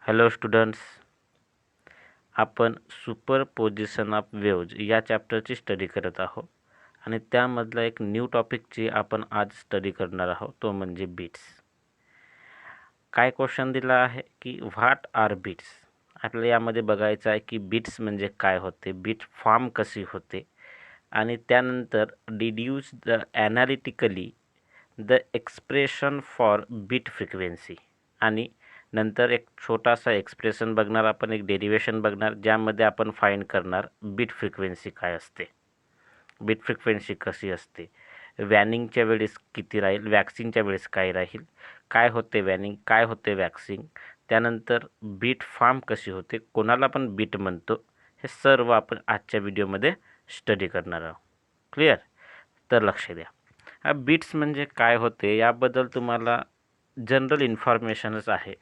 Hello students, आपण superposition of waves या चॅप्टरची study करत आहोत आणि त्यामधला एक न्यू टॉपिकची आपण आज स्टडी करणार आहोत, तो म्हणजे बीट्स. काय क्वेश्चन दिला आहे की व्हॉट आर बीट्स. आपल्याला यामध्ये बघायचं आहे की बीट्स म्हणजे काय होते, बीट फॉर्म कशी होते आणि त्यानंतर deduce the analytically the expression for beat frequency आणि नंतर एक छोटासा एक्सप्रेशन बघणार आपण, एक डेरिवेशन बघणार ज्यामध्ये आपण फाइंड करणार बीट फ्रिक्वेन्सी काय असते, बीट फ्रिक्वेन्सी कशी असते, वॅनिंगच्या वेळेस किती राहील, वॅक्सिंगच्या वेळेस काय राहील, काय होते वॅनिंग, काय होते वॅक्सिंग, त्यानंतर बीट फॉर्म कशी होते, कोणाला पण बीट म्हणतो, हे सर्व आपण आजच्या व्हिडिओमध्ये स्टडी करणार आहोत. क्लिअर? तर लक्ष द्या. बीट्स म्हणजे काय होते याबद्दल तुम्हाला जनरल इन्फॉर्मेशनच आहे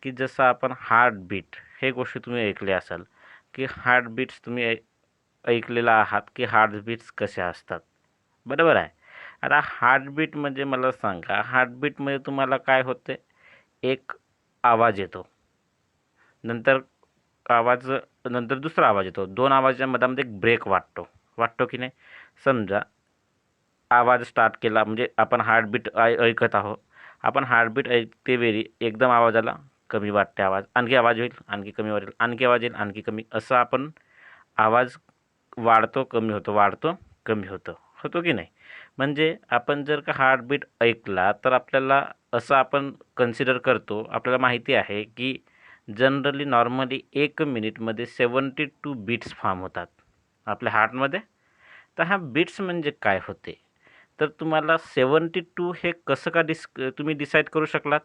की जसं आपण हार्टबीट हे गोष्टी तुम्ही ऐकले असाल की हार्टबीट्स तुम्ही ऐकलेला आहात की हार्टबीट्स कशा असतात, बरोबर आहे. आता हार्टबीट म्हणजे मला सांगा, हार्टबीटमध्ये तुम्हाला काय होते, एक आवाज येतो, नंतर नंतर दुसरा आवाज येतो, दोन आवाजाच्या मधामध्ये एक ब्रेक वाटतो की नाही. समजा आवाज स्टार्ट केला म्हणजे आपण हार्टबीट ऐकत आहोत, आपण हार्टबीट ऐकते वेळी एकदम आवाज आला, कमी वाटते आवाज, आणखी आवाज होईल, आणखी कमी वाटेल, आणखी आवाज येईल, आणखी कमी, असं आपण आवाज वाढतो कमी होतो, वाढतो कमी होतो की नाही. म्हणजे आपण जर का हार्टबीट ऐकला तर आपल्याला असं आपण कन्सिडर करतो, आपल्याला माहिती आहे की जनरली नॉर्मली 1 मिनिटमध्ये 72 बीट्स फॉर्म होतात आपल्या हार्टमध्ये. तर हा बीट्स म्हणजे काय होते, तर तुम्हाला 72 हे कसं का तुम्ही डिसाईड करू शकलात.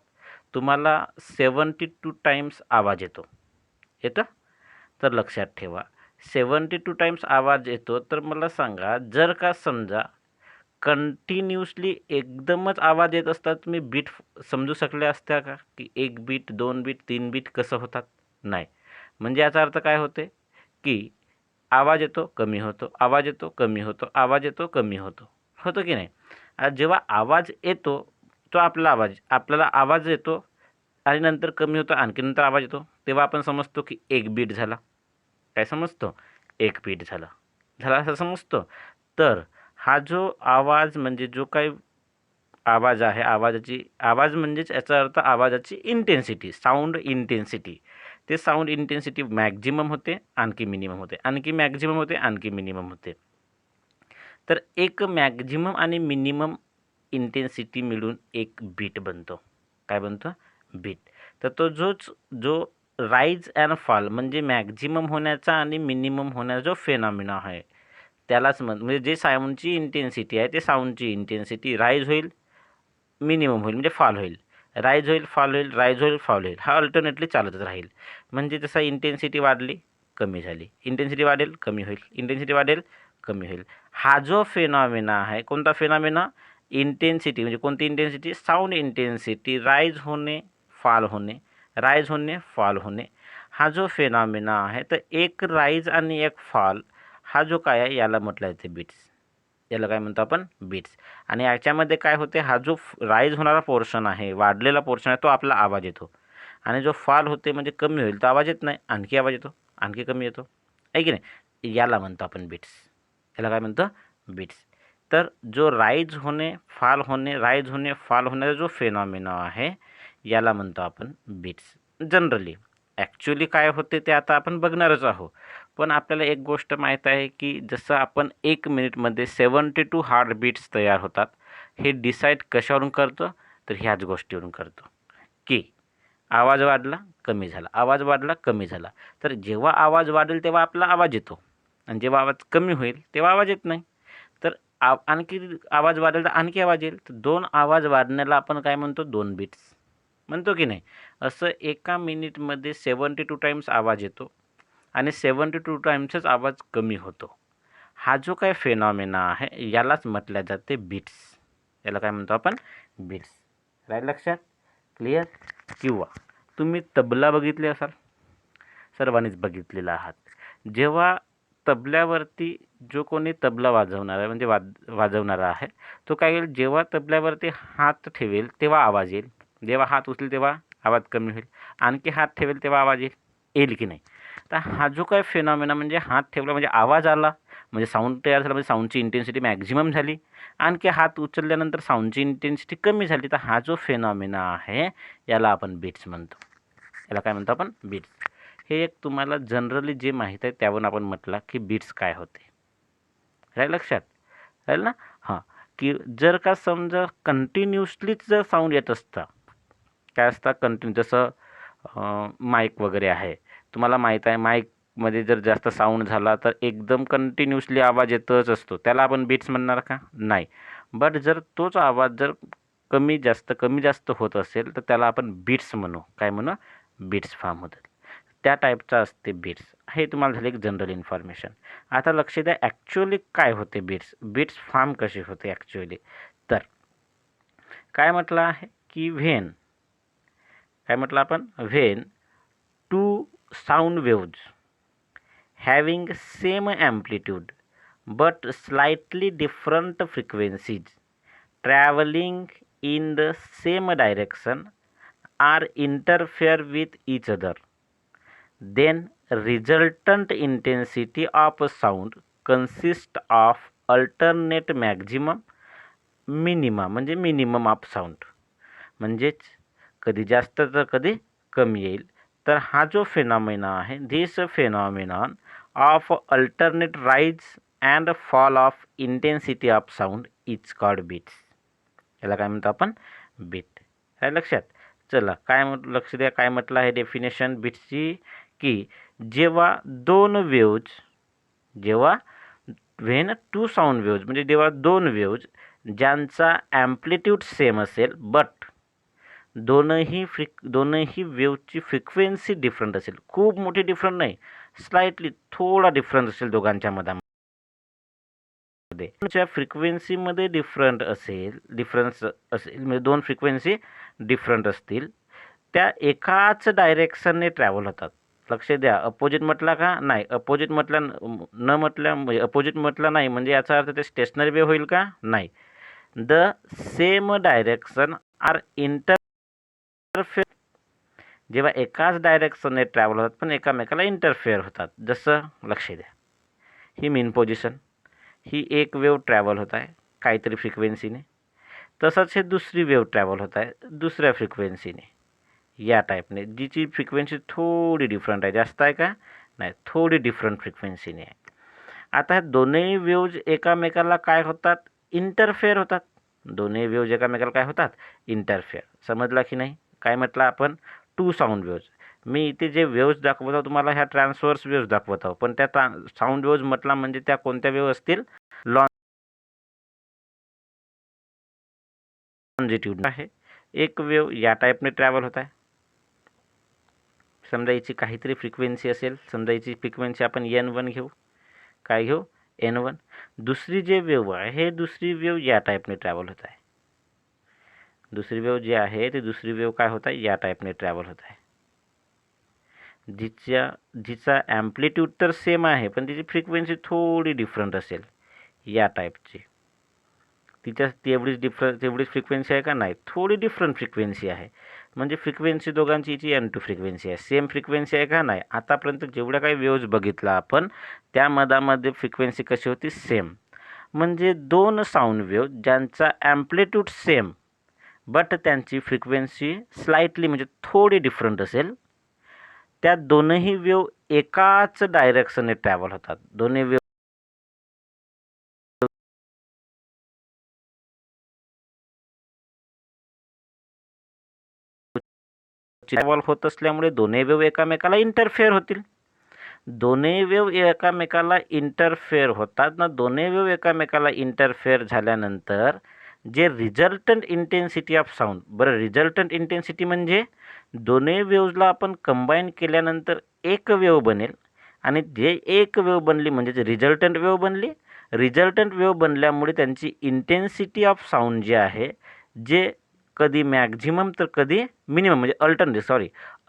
तुम्हाला 72 टाइम्स आवाज येतं. तर लक्षात ठेवा, 72 टाइम्स आवाज येतो. तर मला सांगा, जर का समजा कंटिन्युअसली एकदमच आवाज येत असतात, तुम्ही बीट समजू शकले असत्या का की 1 बीट, 2 बीट, 3 बीट कसं होतात? नाही. म्हणजे याचा अर्थ काय होते की आवाज येतो कमी होतो, आवाज येतो कमी होतो, आवाज येतो कमी होतो की नाही. जेव्हा आवाज येतो तो आपल्याला आवाज येतो आणि नंतर कमी होतो, आणखी नंतर आवाज येतो, तेव्हा आपण समजतो की 1 बीट झाला. काय समजतो? 1 बीट झाला असं समजतो. तर हा जो आवाज म्हणजे जो काही आवाज आहे, आवाज म्हणजेच याचा अर्थ आवाजाची इंटेन्सिटी, साऊंड इंटेन्सिटी. ते साऊंड इंटेन्सिटी मॅक्झिमम होते, आणखी मिनिमम होते, आणखी मॅक्झिमम होते, आणखी मिनिमम होते. तर एक मॅक्झिमम आणि मिनिमम इंटेन्सिटी मिळून एक बीट बनतो. काय बनतो? बीट. तर तो जो राईज अँड फॉल म्हणजे मॅक्झिमम होण्याचा आणि मिनिमम होण्याचा जो फेनॉमेना आहे त्यालाच म्हणजे जे साऊंडची इंटेन्सिटी आहे, ते साऊंडची इंटेन्सिटी राईज होईल, मिनिमम होईल म्हणजे फॉल होईल, राईज होईल, फॉल होईल, राईज होईल, फॉल होईल, हा अल्टरनेटली चालतच राहील. म्हणजे जसं इंटेन्सिटी वाढली, कमी झाली, इंटेन्सिटी वाढेल, कमी होईल, इंटेन्सिटी वाढेल, कमी होईल. हा जो फेनॉमेना आहे, कोणता फेनॉमेना? इंटेन्सिटी. म्हणजे कोणती इंटेन्सिटी? साऊंड इंटेन्सिटी राईज होणे, फॉल होणे, राईज होणे, फॉल होणे, हा जो फेनॉमेना आहे. तर एक राईज आणि एक फॉल हा जो काय आहे याला म्हटलं जाते बीट्स. याला काय म्हणतो आपण? बीट्स. आणि याच्यामध्ये काय होते, हा जो राईज होणारा पोर्शन आहे, वाढलेला पोर्शन आहे, तो आपला आवाज येतो. आणि जो फॉल होते म्हणजे कमी होईल, तो आवाज येत नाही, आणखी आवाज येतो, आणखी कमी येतो, आहे की नाही. याला म्हणतो आपण बीट्स. याला काय म्हणतो? बीट्स. तर जो राईज होणे, फॉल होणे, राईज होणे, फॉल होण्याचा जो फेनॉमेना आहे याला म्हणतो आपण बीट्स. जनरली ॲक्च्युली काय होते ते आता आपण बघणारच आहोत. पण आपल्याला एक गोष्ट माहीत आहे की जसं आपण 1 मिनिटमध्ये 72 हार्टबीट्स तयार होतात, हे डिसाईड कशावरून करतो? तर ह्याच गोष्टीवरून करतो की आवाज वाढला, कमी झाला, आवाज वाढला, कमी झाला. तर जेव्हा आवाज वाढेल तेव्हा आपला आवाज येतो आणि जेव्हा आवाज कमी होईल तेव्हा आवाज येत नाही. तर आणखी आवाज वाढेल तर आणखी आवाज येईल. तर 2 आवाज वाढण्याला आपण काय म्हणतो? 2 बीट्स म्हणतो की नाही. असं एका मिनिटमध्ये 72 टाइम्स आवाज येतो आणि 72 टाइम्सच आवाज कमी होतो. हा जो काही फेनॉमेना आहे यालाच म्हटल्या जाते बीट्स. याला काय म्हणतो आपण? बीट्स. राहील लक्षात? क्लिअर? किंवा तुम्ही तबला बघितले असाल, सर्वांनीच बघितलेला आहात. जेव्हा तबल्यावरती जो कोणी तबला वाजवणार आहे म्हणजे वाजवणारा आहे, तो काय येईल, जेव्हा तबल्यावरती हात ठेवेल तेव्हा आवाज येईल, जेव्हा हात उचलेल तेव्हा आवाज कमी होईल. आणखी हात ठेवेल तेव्हा आवाज येईल की नाही. तर हा जो काय फिनॉमिना म्हणजे हात ठेवला म्हणजे आवाज आला, म्हणजे साऊंड तयार झाला, म्हणजे साऊंडची इंटेन्सिटी मॅक्झिमम झाली. आणखी हात उचलल्यानंतर साऊंडची इंटेन्सिटी कमी झाली. तर हा जो फिनॉमिना आहे याला आपण बीट्स म्हणतो. याला काय म्हणतो आपण? बीट्स. हे एक तुम्हाला जनरली जे माहीत आहे त्यावरून आपण म्हटलं की बीट्स काय होते. राहील लक्षात? राहील ना? हां, की जर का समजा कंटिन्युअसलीच जर साऊंड येत असता, काय असतं कंटिन्यू, जसं माईक वगैरे आहे. तुम्हाला माहीत आहे माईकमध्ये जर जास्त साऊंड झाला तर एकदम कंटिन्युअसली आवाज येतच असतो. त्याला आपण बीट्स म्हणणार का? नाही. बट जर तोच आवाज जर कमी जास्त होत असेल तर त्याला आपण बीट्स म्हणू. काय म्हणू? बीट्स फॉर्म होतात. त्या टाईपचं असते बीट्स. हे तुम्हाला झाले एक जनरल इन्फॉर्मेशन. आता लक्ष द्या ॲक्च्युअली काय होते बीट्स. बीट्स फॉर्म कशी होते ॲक्च्युअली. तर काय म्हटलं आहे की काय म्हटलं आपण? When two sound waves having same amplitude but slightly different frequencies traveling in the same direction are interfere with each other, then resultant intensity of sound consists of alternate maximum minima म्हणजे minimum of sound. म्हणजेच कधी जास्त तर कधी कमी येईल. तर हा जो फेनॉमिना आहे, this phenomenon of alternate rise and fall of intensity of sound is called beats. याला काय म्हणतो आपण? बीट. काय लक्षात? चला काय लक्ष द्या काय म्हटलं आहे डेफिनेशन बीट्सची, की जेव्हा व्हेन टू साऊंड वेव्ज म्हणजे जेव्हा दोन वेव्ज ज्यांचा ॲम्प्लिट्यूड सेम असेल बट दोनही वेव्हची फ्रिक्वेन्सी डिफरंट असेल. खूप मोठी डिफरंट नाही, स्लाइटली थोडा डिफरन्स असेल दोघांच्या मधामध्ये. फ्रिक्वेन्सीमध्ये डिफरन्स असेल म्हणजे दोन फ्रिक्वेन्सी डिफरंट असतील, त्या एकाच डायरेक्शनने ट्रॅव्हल होतात. लक्ष द्या. अपोजिट म्हटला का? नाही. अपोजिट अपोजिट म्हटलं नाही म्हणजे याचा अर्थ ते स्टेशनरी वेव्ह होईल का? नाही. The same direction are interfere, जेव्हा एकाच डायरेक्शनने ट्रॅव्हल होतात पण एकामेकाला इंटरफेअर होतात. जसं लक्ष द्या, ही मेन पोझिशन, ही एक वेव्ह ट्रॅव्हल होत आहे काहीतरी फ्रिक्वेन्सीने, तसंच हे दुसरी वेव्ह ट्रॅव्हल होत आहे दुसऱ्या फ्रिक्वेन्सीने, या टाईपने, जिची फ्रिक्वेन्सी थोडी डिफरंट आहे. जास्त आहे का? नाही, थोडी डिफरंट फ्रिक्वेन्सीने आहे. आता ह्या दोन्ही वेव्ज एकामेकाला काय होतात? इंटरफेअर होतात. दोन्ही वेव्ज एकामेकाला काय होतात? इंटरफेअर. समजला की नाही? काय म्हटलं आपण? To sound waves. मी इथे जे वेव्ज दाखवत आहो तुम्हाला ह्या ट्रान्सवर्स वेव्ज दाखवत आहो, पण त्या साऊंड वेव्ज म्हटला म्हणजे त्या कोणत्या वेव्ह असतील? लॉन्जिट्यूड आहे. एक वेव्ह या टाईपने ट्रॅव्हल होत आहे. समजा याची काहीतरी फ्रिक्वेन्सी असेल, समजा याची फ्रिक्वेन्सी आपण N1 घेऊ. काय घेऊ? N1. दुसरी जे वेव्ह आहे हे दुसरी वेव्ह या टाईपने ट्रॅव्हल होत आहे. दुसरी वेव्ह जी आहे ती दुसरी वेव्ह काय होत आहे? या टाईपने ट्रॅव्हल होत आहे. जिचा ॲम्प्लिट्यूड तर सेम आहे पण तिची फ्रिक्वेन्सी थोडी डिफरंट असेल या टाईपची. तेवढीच फ्रिक्वेन्सी आहे का? नाही, थोडी डिफरंट फ्रिक्वेन्सी आहे. म्हणजे फ्रिक्वेन्सी दोघांची याची N2 फ्रिक्वेन्सी आहे. सेम फ्रिक्वेन्सी आहे का? नाही. आतापर्यंत जेवढ्या काही वेव्ज बघितला आपण त्या मधामध्ये फ्रिक्वेन्सी कशी होती? सेम. म्हणजे दोन साऊंड वेव्ह ज्यांचा ॲम्प्लिट्यूड सेम बट त्यांची फ्रिक्वेन्सी स्लाइटली म्हणजे थोडी डिफरंट असेल, त्या दोनही वेव्ह एकाच डायरेक्शनने ट्रॅव्हल होतात. दोन्ही वेव्ह ट्रॅव्हल होत असल्यामुळे दोन्ही वेव्ह एकामेकाला इंटरफेअर होतील. दोन्ही वेव्ह एकामेकाला इंटरफेअर होतात ना. दोन्ही वेव्ह एकामेकाला इंटरफेअर झाल्यानंतर जे रिझल्टंट इंटेन्सिटी ऑफ साऊंड, बरं रिझल्टंट इंटेन्सिटी म्हणजे दोन्ही वेव्हजला आपण कंबाईन केल्यानंतर एक वेव्ह बनेल आणि जे एक वेव्ह बनली म्हणजे रिझल्टंट वेव्ह बनली. रिझल्टंट वेव्ह बनल्यामुळे त्यांची इंटेन्सिटी ऑफ साऊंड जे आहे, जे कधी मॅक्झिमम तर कधी मिनिमम म्हणजे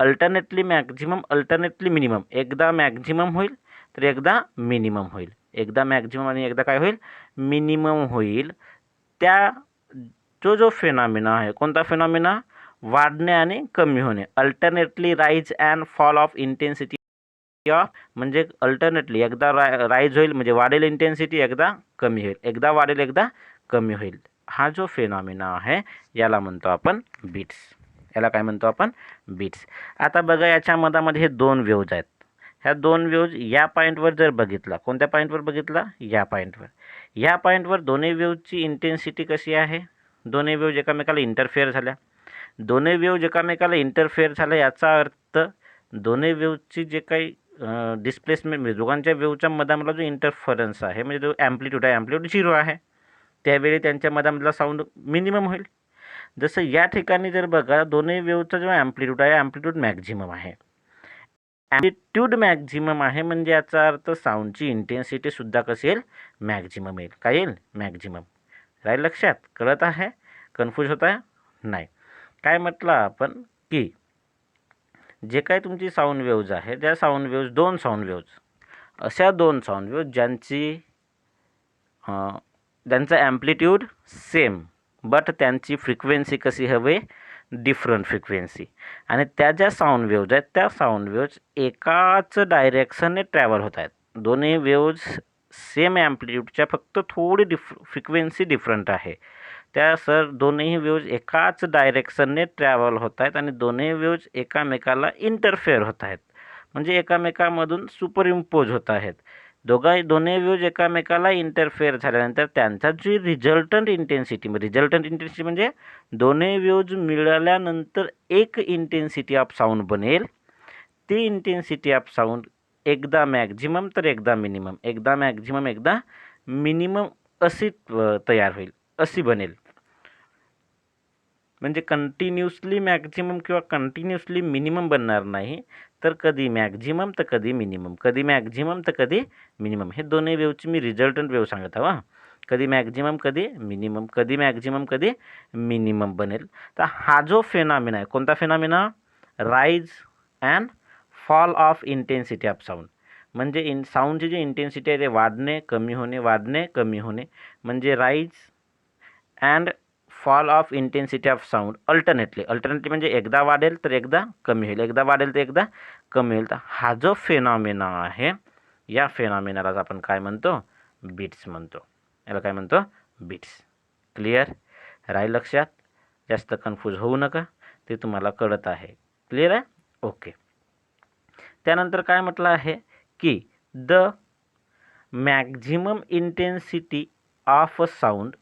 अल्टरनेटली मॅक्झिमम अल्टरनेटली मिनिमम, एकदा मॅक्झिमम होईल तर एकदा मिनिमम होईल. एकदा मॅक्झिमम आणि एकदा काय होईल? मिनिमम होईल. त्या जो फेनॉमिना आहे, कोणता फेनॉमिना? वाढणे आणि कमी होणे. Alternately rise and fall of intensity of, म्हणजे अल्टरनेटली एकदा राईज होईल म्हणजे वाढेल इंटेन्सिटी, एकदा कमी होईल, एकदा वाढेल एकदा कमी होईल. हा जो फेनॉमिना आहे याला म्हणतो आपण बीट्स. याला काय म्हणतो आपण? बीट्स. आता बघा याच्या मधामध्ये हे दोन वेव्ज आहेत. ह्या दोन वेव्ज या पॉईंटवर जर बघितला, कोणत्या पॉईंटवर बघितला? या पॉईंटवर. या पॉईंटवर दोन्ही वेव्जची इंटेन्सिटी कशी आहे? दोन्ही वेव्ज एकमेकाला इंटरफेअर झाल्या. दोन्ही वेव्ज एकमेकाला इंटरफेअर झाल्या याचा अर्थ दोन्ही वेव्जची जे काही डिस्प्लेसमेंट म्हणजे दोघांच्या वेव्हच्या मधामधला जो इंटरफरन्स आहे म्हणजे जो ॲम्प्लिट्यूड आहे, ॲम्प्लिट्यूड 0 आहे, त्यावेळी त्यांच्या मधामधला साऊंड मिनिमम होईल. जसं या ठिकाणी जर बघा दोन्ही वेव्हचा जो ॲम्प्लिट्यूड आहे, ॲम्प्लिट्यूड मॅक्झिमम आहे. ॲम्प्लिट्यूड मॅक्झिमम आहे म्हणजे याचा अर्थ साऊंडची इंटेन्सिटीसुद्धा कशी येईल? मॅक्झिमम येईल. काय येईल? मॅक्झिमम. राहील लक्षात? कळत आहे? कन्फ्यूज होत आहे? नाही. काय म्हटलं आपण की जे काही तुमची साऊंड वेव्ज आहे त्या साऊंड वेव्ज, दोन साऊंड वेव्ज, अशा दोन साऊंड वेव्ज ज्यांचा ॲम्प्लिट्यूड सेम बट त्यांची फ्रिक्वेन्सी कशी हवी? Different frequency. आणि त्या ज्या साऊंड वेव्ज आहेत त्या साऊंड वेव्ज एकाच डायरेक्शनने ट्रॅव्हल होत आहेत. दोन्ही वेव्ज सेम ॲम्प्लिट्यूडच्या, फक्त थोडी फ्रिक्वेन्सी डिफरंट आहे. त्या दोन्ही वेव्ज एकाच डायरेक्शनने ट्रॅव्हल होत आहेत आणि दोन्ही वेव्ज एकामेकाला इंटरफेअर होत आहेत, म्हणजे एकामेकामधून सुपरइम्पोज होत आहेत. दोन्ही वेव्ज एकामेकाला इंटरफेअर झाल्यानंतर त्यांचा जी रिझल्टंट इंटेन्सिटी म्हणजे दोन्ही वेव्ज मिळाल्यानंतर एक इंटेन्सिटी ऑफ साऊंड बनेल. ती इंटेन्सिटी ऑफ साऊंड एकदा मॅक्झिमम तर एकदा मिनिमम, एकदा मॅक्झिमम एकदा मिनिमम अशी तयार होईल, अशी बनेल. म्हणजे कंटिन्युअसली मॅक्झिमम किंवा कंटिन्युअसली मिनिमम बनणार नाही, तर कधी मॅक्झिमम तर कधी मिनिमम, कधी मॅक्झिमम तर कधी मिनिमम. हे दोन्ही वेव्हची मी रिझल्टंट वेव्ह सांगत आहे. कधी मॅक्झिमम कधी मिनिमम, कधी मॅक्झिमम कधी मिनिमम बनेल. तर हा जो फेनॉमिना आहे, कोणता phenomena? Rise and fall of intensity of sound. म्हणजे साऊंडची जी इंटेन्सिटी आहे ते वाढणे कमी होणे, वाढणे कमी होणे, म्हणजे rise and fall of intensity of sound alternately म्हणजे एकदा वाढेल तर एकदा कमी होईल, एकदा वाढेल तर एकदा कमी होईल. तर हा जो फेनॉमिना आहे या फेनॉमिनालाच आपण काय म्हणतो? बीट्स म्हणतो. याला काय म्हणतो? बीट्स. क्लिअर? राहील लक्षात? जास्त कन्फ्यूज होऊ नका, ते तुम्हाला कळत आहे. क्लिअर आहे? ओके. त्यानंतर काय म्हटलं आहे की the maximum intensity of a sound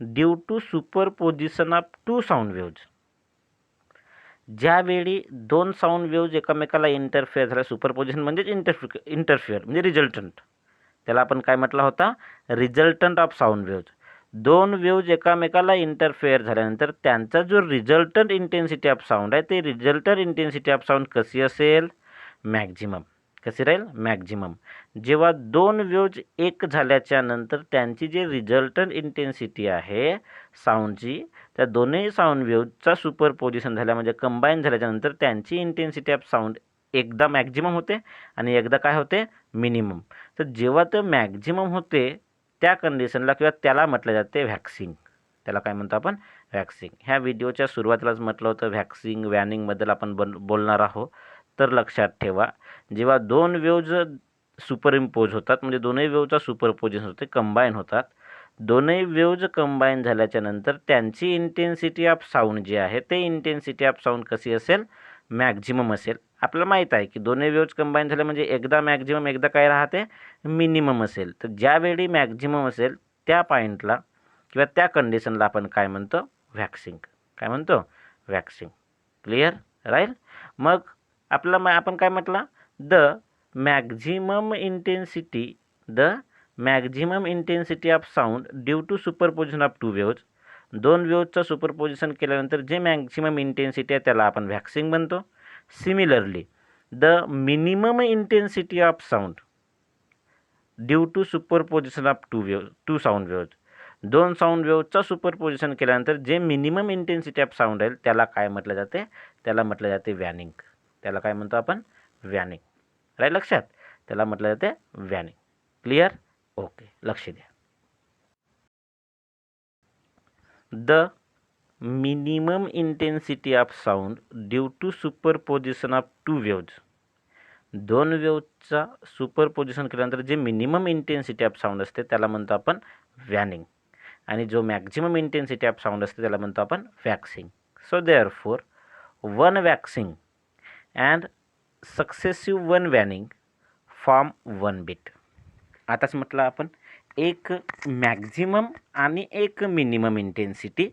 due to superposition of two sound waves. ज्यावेळी दोन साऊंड वेव्ज एकमेकाला इंटरफेअर झाल्या, सुपरपोजिशन म्हणजेच इंटरफेअर म्हणजे रिझल्टंट, त्याला आपण काय म्हटला होता? Resultant of sound waves. दोन वेव्ज एकमेकाला इंटरफेअर झाल्यानंतर त्यांचा जो रिझल्टंट इंटेन्सिटी ऑफ साऊंड आहे ते रिझल्टंट इंटेन्सिटी ऑफ साऊंड कशी असेल? मॅक्झिमम. कशी राहील? मॅक्झिमम. जेव्हा दोन वेव्ज एक झाल्याच्या नंतर त्यांची जी रिझल्टंट इंटेन्सिटी आहे साऊंडची, त्या दोन्ही साऊंड वेव्जचा सुपरपोजिशन झाल्या म्हणजे कंबाईन झाल्याच्यानंतर त्यांची इंटेन्सिटी ऑफ साऊंड एकदा मॅक्झिमम होते आणि एकदा काय होते? मिनिमम. तर जेव्हा ते मॅक्झिमम होते त्या कंडिशनला किंवा त्याला म्हटलं जाते व्हॅक्सिंग. त्याला काय म्हणतो आपण? व्हॅक्सिंग. ह्या व्हिडिओच्या सुरुवातीलाच म्हटलं होतं व्हॅक्सिंग वॅनिंगबद्दल आपण बोलणार आहोत. तर लक्षात ठेवा, जेव्हा दोन वेव्ज सुपरइम्पोज होतात म्हणजे दोन्ही वेव्हचा सुपरपोजिशन होते, कंबाईन होतात, दोन्ही वेव्ज कंबाईन झाल्याच्या नंतर त्यांची इंटेन्सिटी ऑफ साऊंड जी आहे ते इंटेन्सिटी ऑफ साऊंड कशी असेल? मॅक्झिमम असेल. आपल्याला माहीत आहे की दोन्ही वेव्ज कंबाईन झाले म्हणजे एकदा मॅक्झिमम एकदा काय राहते? मिनिमम असेल. तर ज्यावेळी मॅक्झिमम असेल त्या पॉईंटला किंवा त्या कंडिशनला आपण काय म्हणतो? व्हॅक्सिंग. काय म्हणतो? व्हॅक्सिंग. क्लिअर? राहील? मग आपण काय म्हटलं? The maximum intensity of sound due to superposition of two waves. दोन वेव्जचं सुपरपोजिशन केल्यानंतर जे मॅक्झिमम इंटेन्सिटी आहे त्याला आपण व्हॅक्सिंग म्हणतो. Similarly the minimum intensity of sound due to superposition of two sound waves. दोन साऊंड वेव्जचं सुपरपोजिशन केल्यानंतर जे मिनिमम इंटेन्सिटी ऑफ साऊंड आहे त्याला काय म्हटलं जाते? त्याला म्हटलं जाते वॅनिंग. त्याला काय म्हणतो आपण? वॅनिंग. राईट लक्षात? त्याला म्हटलं जाते वॅनिंग. क्लिअर? ओके. लक्ष द्या. The minimum intensity of sound due to superposition of two waves. दोन वेव्जचा सुपरपोजिशन केल्यानंतर जे मिनिमम इंटेन्सिटी ऑफ साऊंड असते त्याला म्हणतो आपण वॅनिंग, आणि जो मॅक्झिमम इंटेन्सिटी ऑफ साऊंड असते त्याला म्हणतो आपण waxing. So therefore one waxing and successive one waning form one beat. आताच म्हटलं आपण एक मॅक्झिमम आणि एक मिनिमम इंटेन्सिटी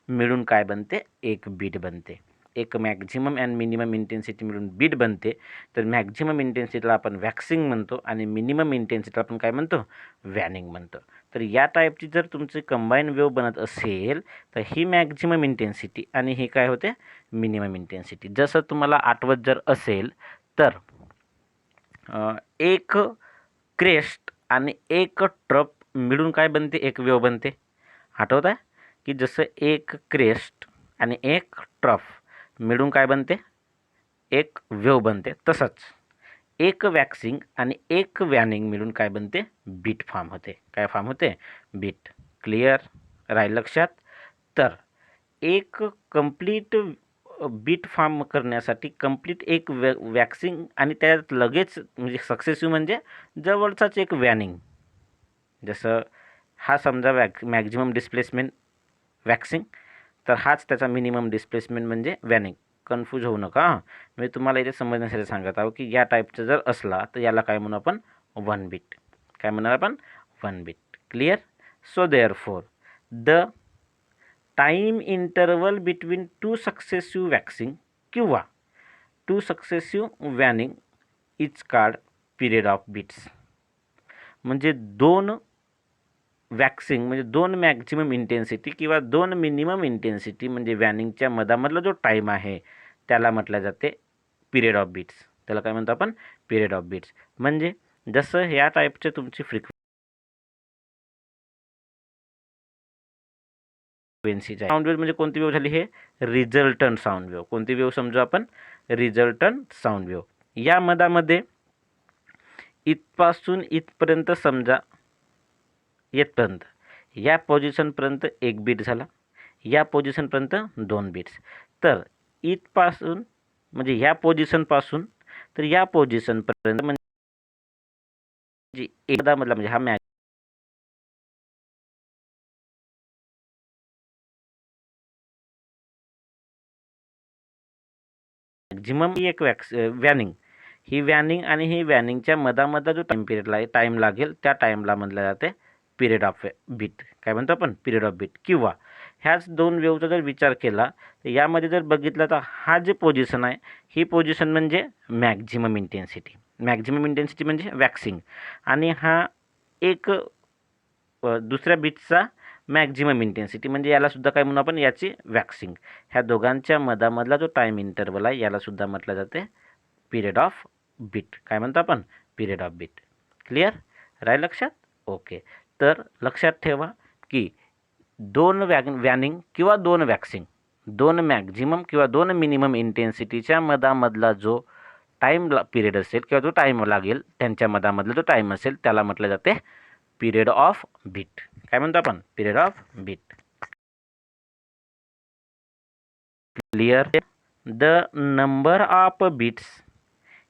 मिळून काय बनते, एक बीट बनते. एक मॅक्झिमम अँड मिनिमम इंटेन्सिटी मिळून बीट बनते. तर मॅक्झिमम इंटेन्सिटीला आपण वॅक्सिंग म्हणतो आणि मिनिमम इंटेन्सिटीला आपण काय म्हणतो, वॅनिंग म्हणतो. तर या टाईपची जर तुमची कंबाईन वेव्ह बनत असेल तर ही मॅक्झिमम इंटेन्सिटी आणि ही काय होते, मिनिमम इंटेन्सिटी. जसं तुम्हाला आठवत जर असेल तर एक क्रेस्ट आणि एक ट्रफ मिळून काय बनते, एक वेव्ह बनते. आठवत आहे की जसं एक क्रेस्ट आणि एक ट्रफ मिळून काय बनते, एक वेव्ह बनते. तसंच एक वॅक्सिंग आणि एक वॅनिंग मिळून काय बनते, बीट फॉर्म होते. काय फॉर्म होते, बीट. क्लिअर राहील लक्षात. तर एक कंप्लीट बीट फॉर्म करण्यासाठी कंप्लीट एक वॅक्सिंग आणि त्यात लगेच म्हणजे सक्सेसिव्ह म्हणजे जवळचाच एक वॅनिंग. जसं हा समजा मॅक्झिमम डिस्प्लेसमेंट वॅक्सिंग, तर हाच त्याचा मिनिमम डिस्प्लेसमेंट म्हणजे वॅनिंग. कन्फ्यूज होऊ नका. मी तुम्हाला इथे समजण्यासाठी सांगत आहो की या टाईपचं जर असला तर याला काय म्हणू आपण, वन बीट. काय म्हणणार आपण, one beat. Clear. So therefore the time interval between two successive waxing किंवा two successive waning is called period of beats. म्हणजे दोन वॅक्सिंग म्हणजे दोन मॅक्झिमम इंटेन्सिटी किंवा दोन मिनिमम इंटेन्सिटी म्हणजे वॅनिंगच्या मधामधला जो टाईम आहे त्याला म्हटलं जाते पिरियड ऑफ बीट्स. त्याला काय म्हणतो आपण, पिरियड ऑफ बीट्स. म्हणजे जसं ह्या टाईपचे तुमची फ्रिक्वेन्सी साऊंड वेव्ह म्हणजे कोणती वेव्ह झाली, हे रिझल्टंट साऊंड वेव्ह. कोणती वेव्ह समजू आपण, रिझल्टंट साऊंड वेव्ह. या मधामध्ये इथपासून इथपर्यंत समजा येतपर्यंत या पोझिशनपर्यंत एक बीट झाला, या पोझिशनपर्यंत दोन बीट्स. तर इथपासून म्हणजे ह्या पोझिशनपासून तर या पोझिशनपर्यंत म्हणजे एकदा मधला म्हणजे हा मॅक्झिमम ही एक वॅनिंग. ही वॅनिंग आणि ही वॅनिंगच्या मधामधला जो टाईम लागेल त्या टाईमला म्हटलं जाते पिरियड ऑफ बीट. काय म्हणतो आपण, पिरियड ऑफ बीट. किंवा ह्याच दोन वेव्हचा जर विचार केला तर यामध्ये जर बघितलं तर हा जे पोझिशन आहे ही पोझिशन म्हणजे मॅक्झिमम इंटेन्सिटी. मॅक्झिमम इंटेन्सिटी म्हणजे वॅक्सिंग, आणि हा एक दुसऱ्या बीटचा मॅक्झिमम इंटेन्सिटी म्हणजे याला सुद्धा काय म्हणू आपण, याची वॅक्सिंग. ह्या दोघांच्या मधामधला जो टाईम इंटरवल आहे याला सुद्धा म्हटलं जाते पिरियड ऑफ बीट. काय म्हणतो आपण, पिरियड ऑफ बीट. क्लिअर राहील लक्षात. ओके. तर लक्षात ठेवा की दोन वॅनिंग किंवा दोन वॅक्सिंग, दोन मॅक्झिमम किंवा दोन मिनिमम इंटेन्सिटीच्या मधामधला जो टाईम पिरियड असेल किंवा जो टाईम लागेल त्यांच्या मधामधला जो टाईम असेल त्याला म्हटलं जाते पिरियड ऑफ बीट. काय म्हणतो आपण, period of beat. Clear. The number of beats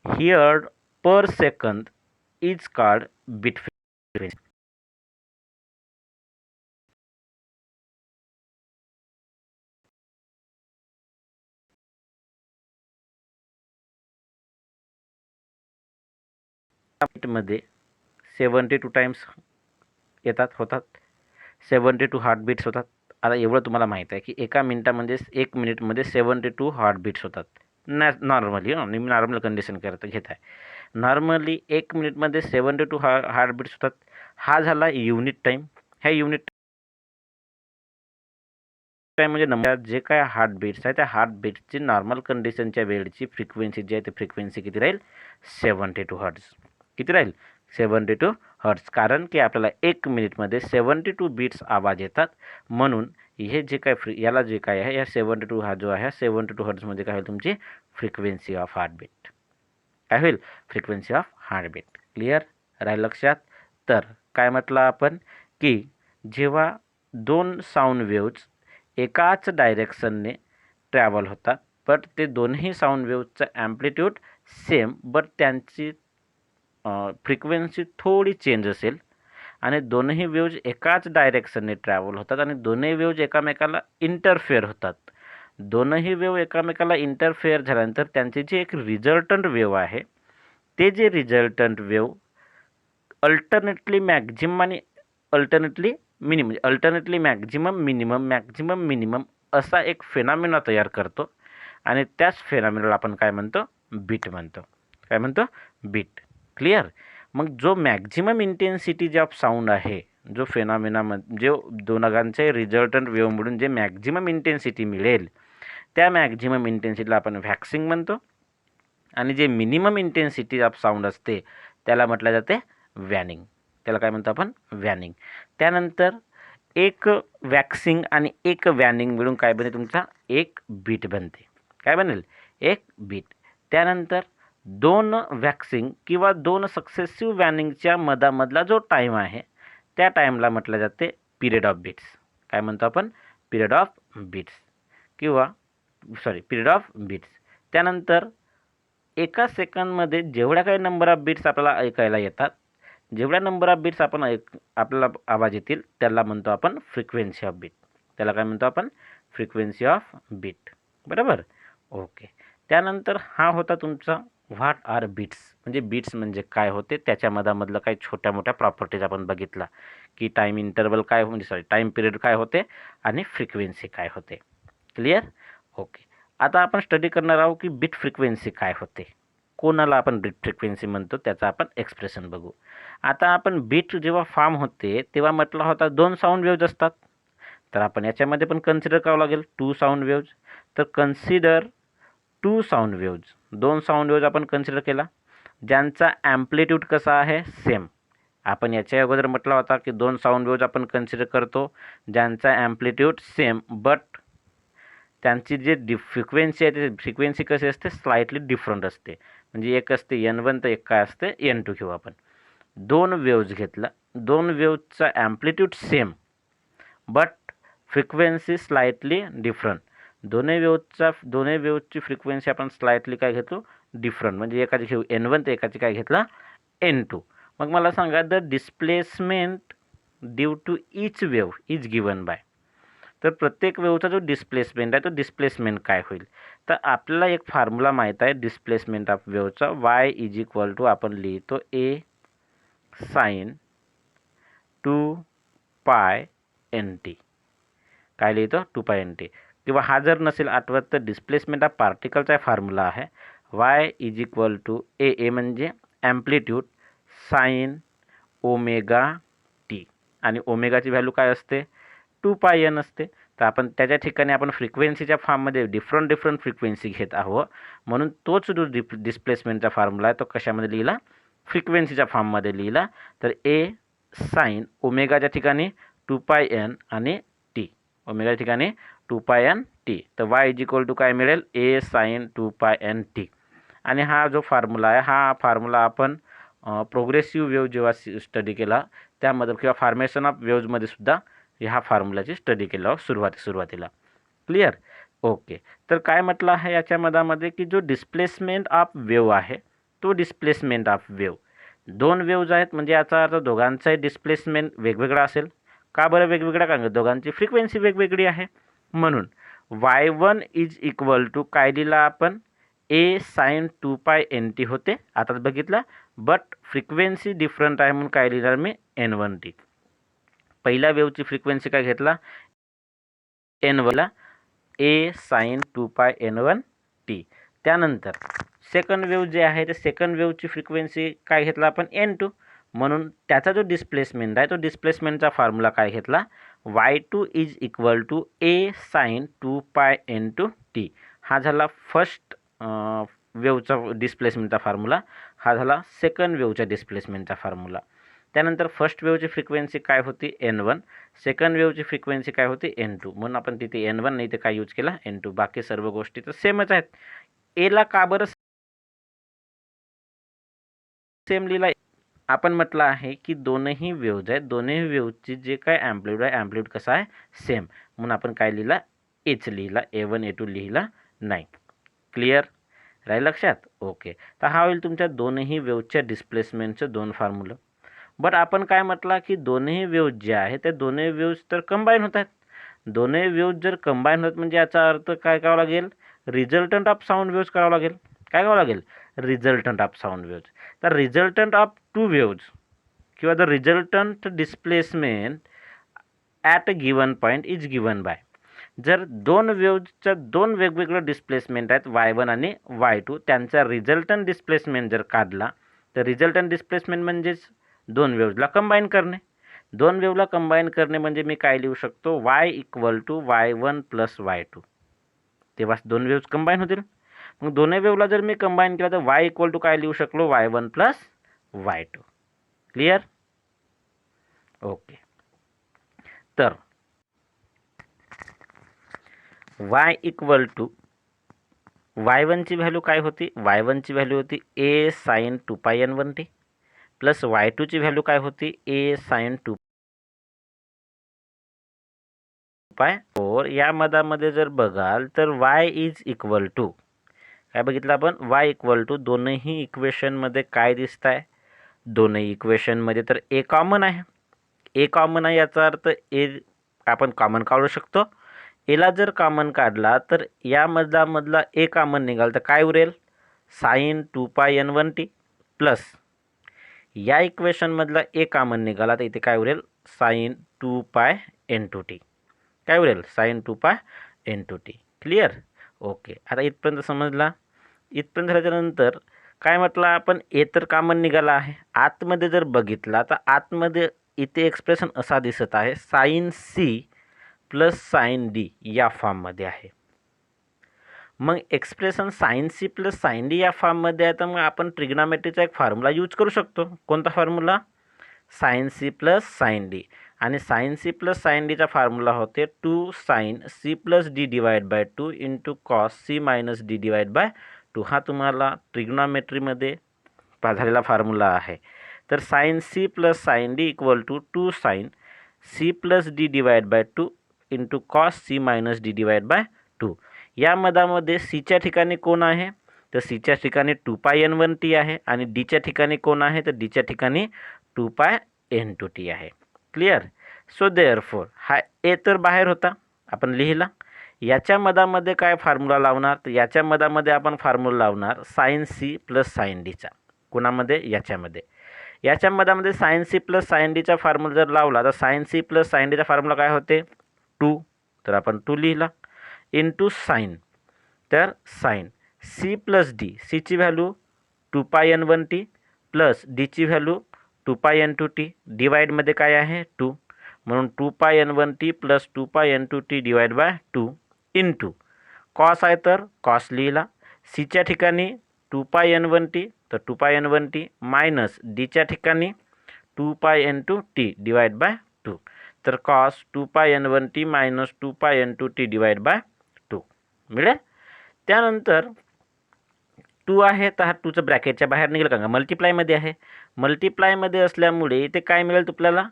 heard per second is called bit frequency. मध्ये 72 टाइम्स होतात 72 हार्टबीट्स होतात. आता एवढं तुम्हाला माहीत आहे की एका मिनिटामध्ये 1 मिनिटमध्ये 72 हार्टबीट्स होतात. नॉर्मली नॉर्मल कंडिशन घेत आहे. नॉर्मली 1 मिनिटमध्ये 72 हार्टबीट्स होतात. हा झाला युनिट टाईम. ह्या युनिट टाईम म्हणजे नंबर जे काय हार्टबीट्स आहे त्या हार्टबीट्सची नॉर्मल कंडिशनच्या वेळेची फ्रिक्वेन्सी जी आहे ती फ्रिक्वेन्सी किती राहील, 72 हर्ट्झ. किती राहील, 72 हर्ट्झ. कारण की आपल्याला 1 मिनिटमध्ये 72 बीट्स आवाज येतात. म्हणून हे जे काय याला जे काय आहे या 72 हा जो आहे 72 हर्ट्झमध्ये काय होईल तुमची फ्रिक्वेन्सी ऑफ हार्टबीट. काय होईल, फ्रिक्वेन्सी ऑफ हार्टबीट. क्लिअर राहील लक्षात. तर काय म्हटलं आपण की जेव्हा दोन साऊंड वेव्ज एकाच डायरेक्शनने ट्रॅव्हल होतात, बट ते दोन्ही साऊंड वेव्हचा ॲम्प्लिट्यूड सेम, बट त्यांची फ्रिक्वेन्सी थोडी चेंज असेल आणि दोन्ही वेव्ज एकाच डायरेक्शनने ट्रॅव्हल होतात आणि दोन्ही वेव्ज एकमेकाला इंटरफेअर होतात. दोनही वेव्ह एकमेकाला इंटरफेअर झाल्यानंतर त्यांची जी एक रिझल्टंट वेव्ह आहे, ते जे रिझल्टंट वेव्ह अल्टरनेटली मॅक्झिमम आणि alternately minimum, alternately maximum minimum असा एक फेनॉमेना तयार करतो आणि त्याच फेनॉमेनाला आपण काय म्हणतो? बीट म्हणतो. काय म्हणतो? बीट. क्लिअर? मग जो मॅक्झिमम इंटेन्सिटी ऑफ साऊंड आहे, जो फेनॉमेनामध्ये दोघांचे रिझल्टंट वेव्ह मिळून जे मॅक्झिमम इंटेन्सिटी मिळेल, त्या मॅक्झिमम इंटेन्सिटीला आपण व्हॅक्सिंग म्हणतो आणि जे मिनिमम इंटेन्सिटी ऑफ साऊंड असते त्याला म्हटलं जाते वॅनिंग. त्याला काय म्हणतो आपण? वॅनिंग. त्यानंतर एक वॅक्सिंग आणि एक वॅनिंग मिळून काय बनेल? तुमचा एक बीट बनते. काय बनेल? एक बीट. त्यानंतर दोन वॅक्सिंग किंवा दोन सक्सेसिव्ह वॅनिंगच्या मधामधला जो टाईम आहे त्या टाईमला म्हटलं जाते पिरियड ऑफ बीट्स. काय म्हणतो आपण? पिरियड ऑफ बीट्स किंवा पिरियड ऑफ बीट्स. त्यानंतर एका सेकंदमध्ये जेवढ्या काही नंबर ऑफ बीट्स आपल्याला ऐकायला येतात, जेवढ्या नंबर ऑफ बीट्स आपण आपल्याला आवाज येतील त्याला म्हणतो आपण फ्रिक्वेन्सी ऑफ बीट. त्याला काय म्हणतो आपण? Frequency of beat. बरोबर? ओके. त्यानंतर हा होता तुमचा व्हॉट आर बीट्स, म्हणजे बीट्स म्हणजे काय होते, त्याच्या मधामधलं काही छोट्या मोठ्या प्रॉपर्टीज आपण बघितला की टाईम इंटरवल काय म्हणजे टाईम पिरियड काय होते आणि फ्रिक्वेन्सी काय होते. क्लिअर? ओके. आता आपण स्टडी करणार आहोत की बीट फ्रिक्वेन्सी काय होते, कोणाला आपण बीट फ्रिक्वेन्सी म्हणतो, त्याचं आपण एक्सप्रेशन बघू. आता आपण बीट जेव्हा फॉर्म होते तेव्हा म्हटला होता दोन साऊंड वेव्ज असतात, तर आपण याच्यामध्ये पण कन्सिडर करावं लागेल टू साऊंड वेव्ज. तर कन्सिडर टू साऊंड वेव्ज, दोन साऊंड वेव्ज आपण कन्सिडर केला ज्यांचा ॲम्प्लिट्यूड कसा आहे? सेम. आपण याच्या अगोदर म्हटला होता की दोन साऊंड वेव्ज आपण कन्सिडर करतो ज्यांचा ॲम्प्लिट्यूड सेम, बट त्यांची जे फ्रिक्वेन्सी आहे ते फ्रिक्वेन्सी कशी असते? स्लाइटली डिफरंट असते. म्हणजे एक असते N1 तर एक काय असते N2 घेऊ आपण. दोन वेव्ज घेतला, दोन वेव्जचा amplitude same but frequency slightly different. दोन्ही वेव्जची फ्रिक्वेन्सी आपण स्लाइटली काय घेतो? डिफरंट. म्हणजे एकाची घेऊ N1 तर एकाची काय घेतला? N2. मग मला सांगा the displacement due to each wave is given by. तर प्रत्येक वेव्हचा जो डिस्प्लेसमेंट आहे तो डिस्प्लेसमेंट काय होईल? तर आपल्याला एक फॉर्म्युला माहीत आहे डिस्प्लेसमेंट ऑफ वेव्हचा, y इज इक्वल टू आपण लिहितो a साइन 2π nt. काय लिहितो? 2π nt. किंवा हा जर नसेल आठवत तर डिस्प्लेसमेंट ऑफ पार्टिकलचा फॉर्म्युला आहे y is equal to a म्हणजे ॲम्प्लिट्यूड साइन ओमेगा टी आणि ओमेगाची व्हॅल्यू काय असते? 2πn असते. तर आपण त्याच्या ठिकाणी आपण फ्रिक्वेन्सीच्या फॉर्ममध्ये डिफरंट फ्रिक्वेन्सी घेत आहोत, म्हणून तोच जो डिस्प्लेसमेंटचा फॉर्म्युला आहे तो कशामध्ये लिहिला? फ्रिक्वेन्सीच्या फॉर्ममध्ये लिहिला. तर ए साइन ओमेगाच्या ठिकाणी 2πn आणि टी, ओमेगाच्या ठिकाणी 2πn टी. तर y इज इक्वल टू काय मिळेल? ए साइन 2πn टी. आणि हा जो फॉर्म्युला आहे हा फॉर्म्युला आपण प्रोग्रेसिव्ह वेव्ह जेव्हा स्टडी केला त्यामध्ये किंवा फॉर्मेशन ऑफ वेव्हजमध्ये सुद्धा ह्या फॉर्म्युलाची स्टडी केला सुरुवातीला. क्लिअर? ओके. तर काय म्हटलं आहे याच्या मधामध्ये की जो डिस्प्लेसमेंट ऑफ वेव्ह आहे तो डिस्प्लेसमेंट ऑफ वेव्ह, दोन वेव्ज आहेत म्हणजे याचा अर्थ दोघांचाही डिस्प्लेसमेंट वेगवेगळा असेल. का बरं वेगवेगळा? कारण दोघांची फ्रिक्वेन्सी वेगवेगळी आहे म्हणून. y1 इज इक्वल टू काय दिला आपण? a साइन 2π nt होते आताच बघितलं, बट फ्रिक्वेन्सी डिफरंट आहे म्हणून काय लिहिणार मी? N1t. पहिल्या वेव्हची फ्रिक्वेन्सी काय घेतला? N1ला a साइन 2π N1t. त्यानंतर सेकंड वेव्ह जे आहे ते सेकंड वेव्हची फ्रिक्वेन्सी काय घेतला आपण? N2. म्हणून त्याचा जो डिस्प्लेसमेंट आहे तो डिस्प्लेसमेंटचा फॉर्म्युला काय घेतला? y2 is equal to a sine 2π N2t. हा झाला फर्स्ट वेव्हचा डिस्प्लेसमेंटचा फॉर्म्युला. हा झाला सेकंड वेव्हच्या डिस्प्लेसमेंटचा फॉर्म्युला. त्यानंतर फर्स्ट वेव्हची फ्रिक्वेन्सी काय होती? N1. सेकंड वेव्हची फ्रिक्वेन्सी काय होती? N2. म्हणून आपण तिथे N1 नाही तर काय यूज केला? N2. बाकी सर्व गोष्टी तर सेमच आहेत. एला का बरं सेम लिहिला? आपण म्हटलं आहे की दोनही वेव्ज आहेत, दोन्ही वेव्जची जे काय ॲम्प्लिट्यूड आहे ॲम्प्लिट्यूड कसा आहे? सेम. म्हणून आपण काय लिहिला, एच लिहिला, A1 A2 लिहिला नाही. क्लिअर राहील लक्षात? ओके. तर हा होईल तुमच्या दोनही वेव्हच्या डिस्प्लेसमेंटचं दोन फॉर्म्युला. बट आपण काय म्हटलं की दोन्ही वेव्ह जे आहे ते दोन्ही वेव्ज तर कंबाईन होतात. दोन्ही वेव्ज जर कंबाईन होत म्हणजे याचा अर्थ काय करावं लागेल, रिझल्टंट ऑफ साऊंड वेव्ज करावं लागेल. काय करावं लागेल, रिझल्टंट ऑफ साऊंड वेव्ज. तर रिझल्टंट ऑफ टू वेव्ज किंवा the resultant displacement at a given point is given bye. जर दोन वेव्हचं दोन वेगवेगळं डिस्प्लेसमेंट आहेत Y1 आणि Y2, त्यांचा रिझल्टंट डिस्प्लेसमेंट जर काढला तर रिझल्टंट डिस्प्लेसमेंट म्हणजेच दोन वेव्हजला कंबाईन करणे. दोन वेव्हला कंबाईन करणे म्हणजे मी काय लिहू शकतो, Y = Y1 + Y2. तेव्हा दोन वेव्हज कंबाईन होतील. मग दोन्ही वेव्हला जर मी कंबाईन केलं तर Y = काय लिहू शकलो, Y1 + Y2. क्लिअर? ओके. तर Y = Y1 ची व्हॅल्यू काय होती, Y1 ची व्हॅल्यू होती A sin 2πn1t plus Y2 ची व्हॅल्यू काय होती, A sin 2π4. या मधामध्ये जर बघाल तर Y = काय बघितलं आपण, Y = दोनही इक्वेशनमध्ये काय दिसत आहे, दोनही इक्वेशनमध्ये तर A कॉमन आहे. A कॉमन आहे याचा अर्थ A आपण कॉमन काढू शकतो. एला जर कॉमन काढला तर या मधला A कॉमन निघाल तर काय उरेल, sin 2πn1t प्लस या इक्वेशनमधला A कॉमन निघाला तर इथे काय उरेल, sin 2πn2t. काय उरेल, sin 2πn2t. क्लिअर? ओके. आता इथपर्यंत समजला. इथपर्यंत झाल्याच्यानंतर काय म्हटलं आपण, A तर कॉमन निघाला आहे. आतमध्ये जर बघितला तर आतमध्ये इथे एक्सप्रेशन असा दिसत आहे, sin C + sin D या फॉर्ममध्ये आहे. मग expression sin C + sin D या फॉर्ममध्ये आहे तर मग आपण ट्रिग्नॉमेट्रीचा एक फॉर्म्युला यूज करू शकतो. कोणता formula, sin C + sin D. आणि sin C + sin Dचा फॉर्म्युला होते 2 sin C + D / 2 × cos C - D / 2. हा तुम्हाला ट्रिग्नॉमेट्रीमध्ये झालेला फॉर्म्युला आहे. तर sin C + sin D = 2 sin C + D / 2 × cos C - D / 2. या मधामध्ये Cच्या ठिकाणी कोण आहे, तर Cच्या ठिकाणी 2πn1t आहे आणि Dच्या ठिकाणी कोण आहे, तर Dच्या ठिकाणी 2πn2t आहे. क्लिअर? सो देअरफॉर हा A तर बाहेर होता, आपण लिहिला. याच्या मधामध्ये काय फॉर्म्युला लावणार, तर याच्या मधामध्ये आपण फॉर्म्युला लावणार sin C + sin Dचा. कोणामध्ये, याच्यामध्ये. याच्या मधामध्ये sin C + sin Dचा फॉर्म्युला जर लावला तर sin C + sin Dचा फॉर्म्युला काय होते, 2. तर आपण 2 लिहिला इंटू साइन. तर साइन C + D, Cची व्हॅल्यू 2πn1t प्लस Dची व्हॅल्यू 2πn2t, डिवाइडमध्ये काय आहे 2, म्हणून 2πn1t + 2πn2t / 2 इंटू कॉस आहे तर कॉस लिहिला. Cच्या ठिकाणी 2πn1t तर 2πn1t मायनस Dच्या ठिकाणी 2πn2t / 2. तर कॉस 2πn1t - 2πn2t / 2 मिळेल. त्यानंतर 2 आहे तर हा 2चं ब्रॅकेटच्या बाहेर निघेल का, मल्टिप्लायमध्ये आहे. मल्टिप्लायमध्ये असल्यामुळे इथे काय मिळेल आपल्याला,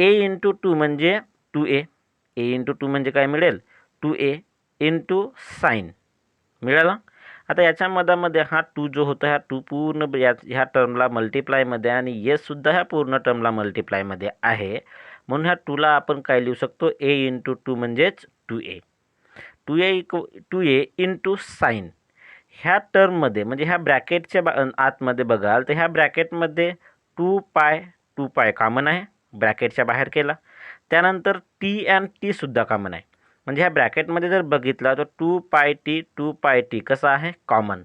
A × 2 म्हणजे 2A. A × 2 म्हणजे काय मिळेल, 2A इंटू साइन मिळाला. आता याच्या मधामध्ये हा 2 जो होता ह्या 2 पूर्ण ह्या टर्मला मल्टिप्लायमध्ये आणि येसुद्धा ह्या पूर्ण टर्मला मल्टिप्लायमध्ये आहे. म्हणून ह्या 2ला आपण काय लिहू शकतो, A × 2 म्हणजेच 2A. 2A into sine. ह्या टर्ममध्ये म्हणजे ह्या ब्रॅकेटच्या आतमध्ये बघाल तर ह्या ब्रॅकेटमध्ये 2π कॉमन आहे, ब्रॅकेटच्या बाहेर केला. त्यानंतर T आणि T सुद्धा कॉमन आहे. म्हणजे ह्या ब्रॅकेटमध्ये जर बघितला तर 2πT कसं आहे, कॉमन.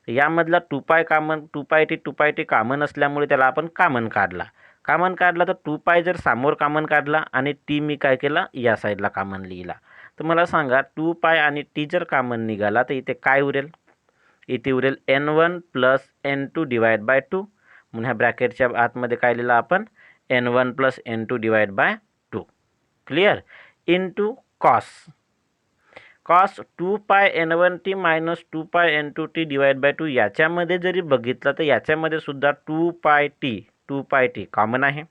यामधला 2π कॉमन, 2πT कॉमन असल्यामुळे त्याला आपण कॉमन काढला. तर 2π जर समोर कॉमन काढला आणि T मी काय केला, या साईडला कॉमन लिहिला. तर मला सांगा 2π आणि T जर कॉमन निघाला तर इथे काय उरेल, इथे उरेल n1 + n2 / 2. म्हणून ह्या ब्रॅकेटच्या आतमध्ये काय लिहिलं आपण, n1 + n2 / 2. Clear? Into cos 2πn1t - 2πn2t / 2. याच्यामध्ये जरी बघितलं तर याच्यामध्ये सुद्धा 2πt कॉमन आहे.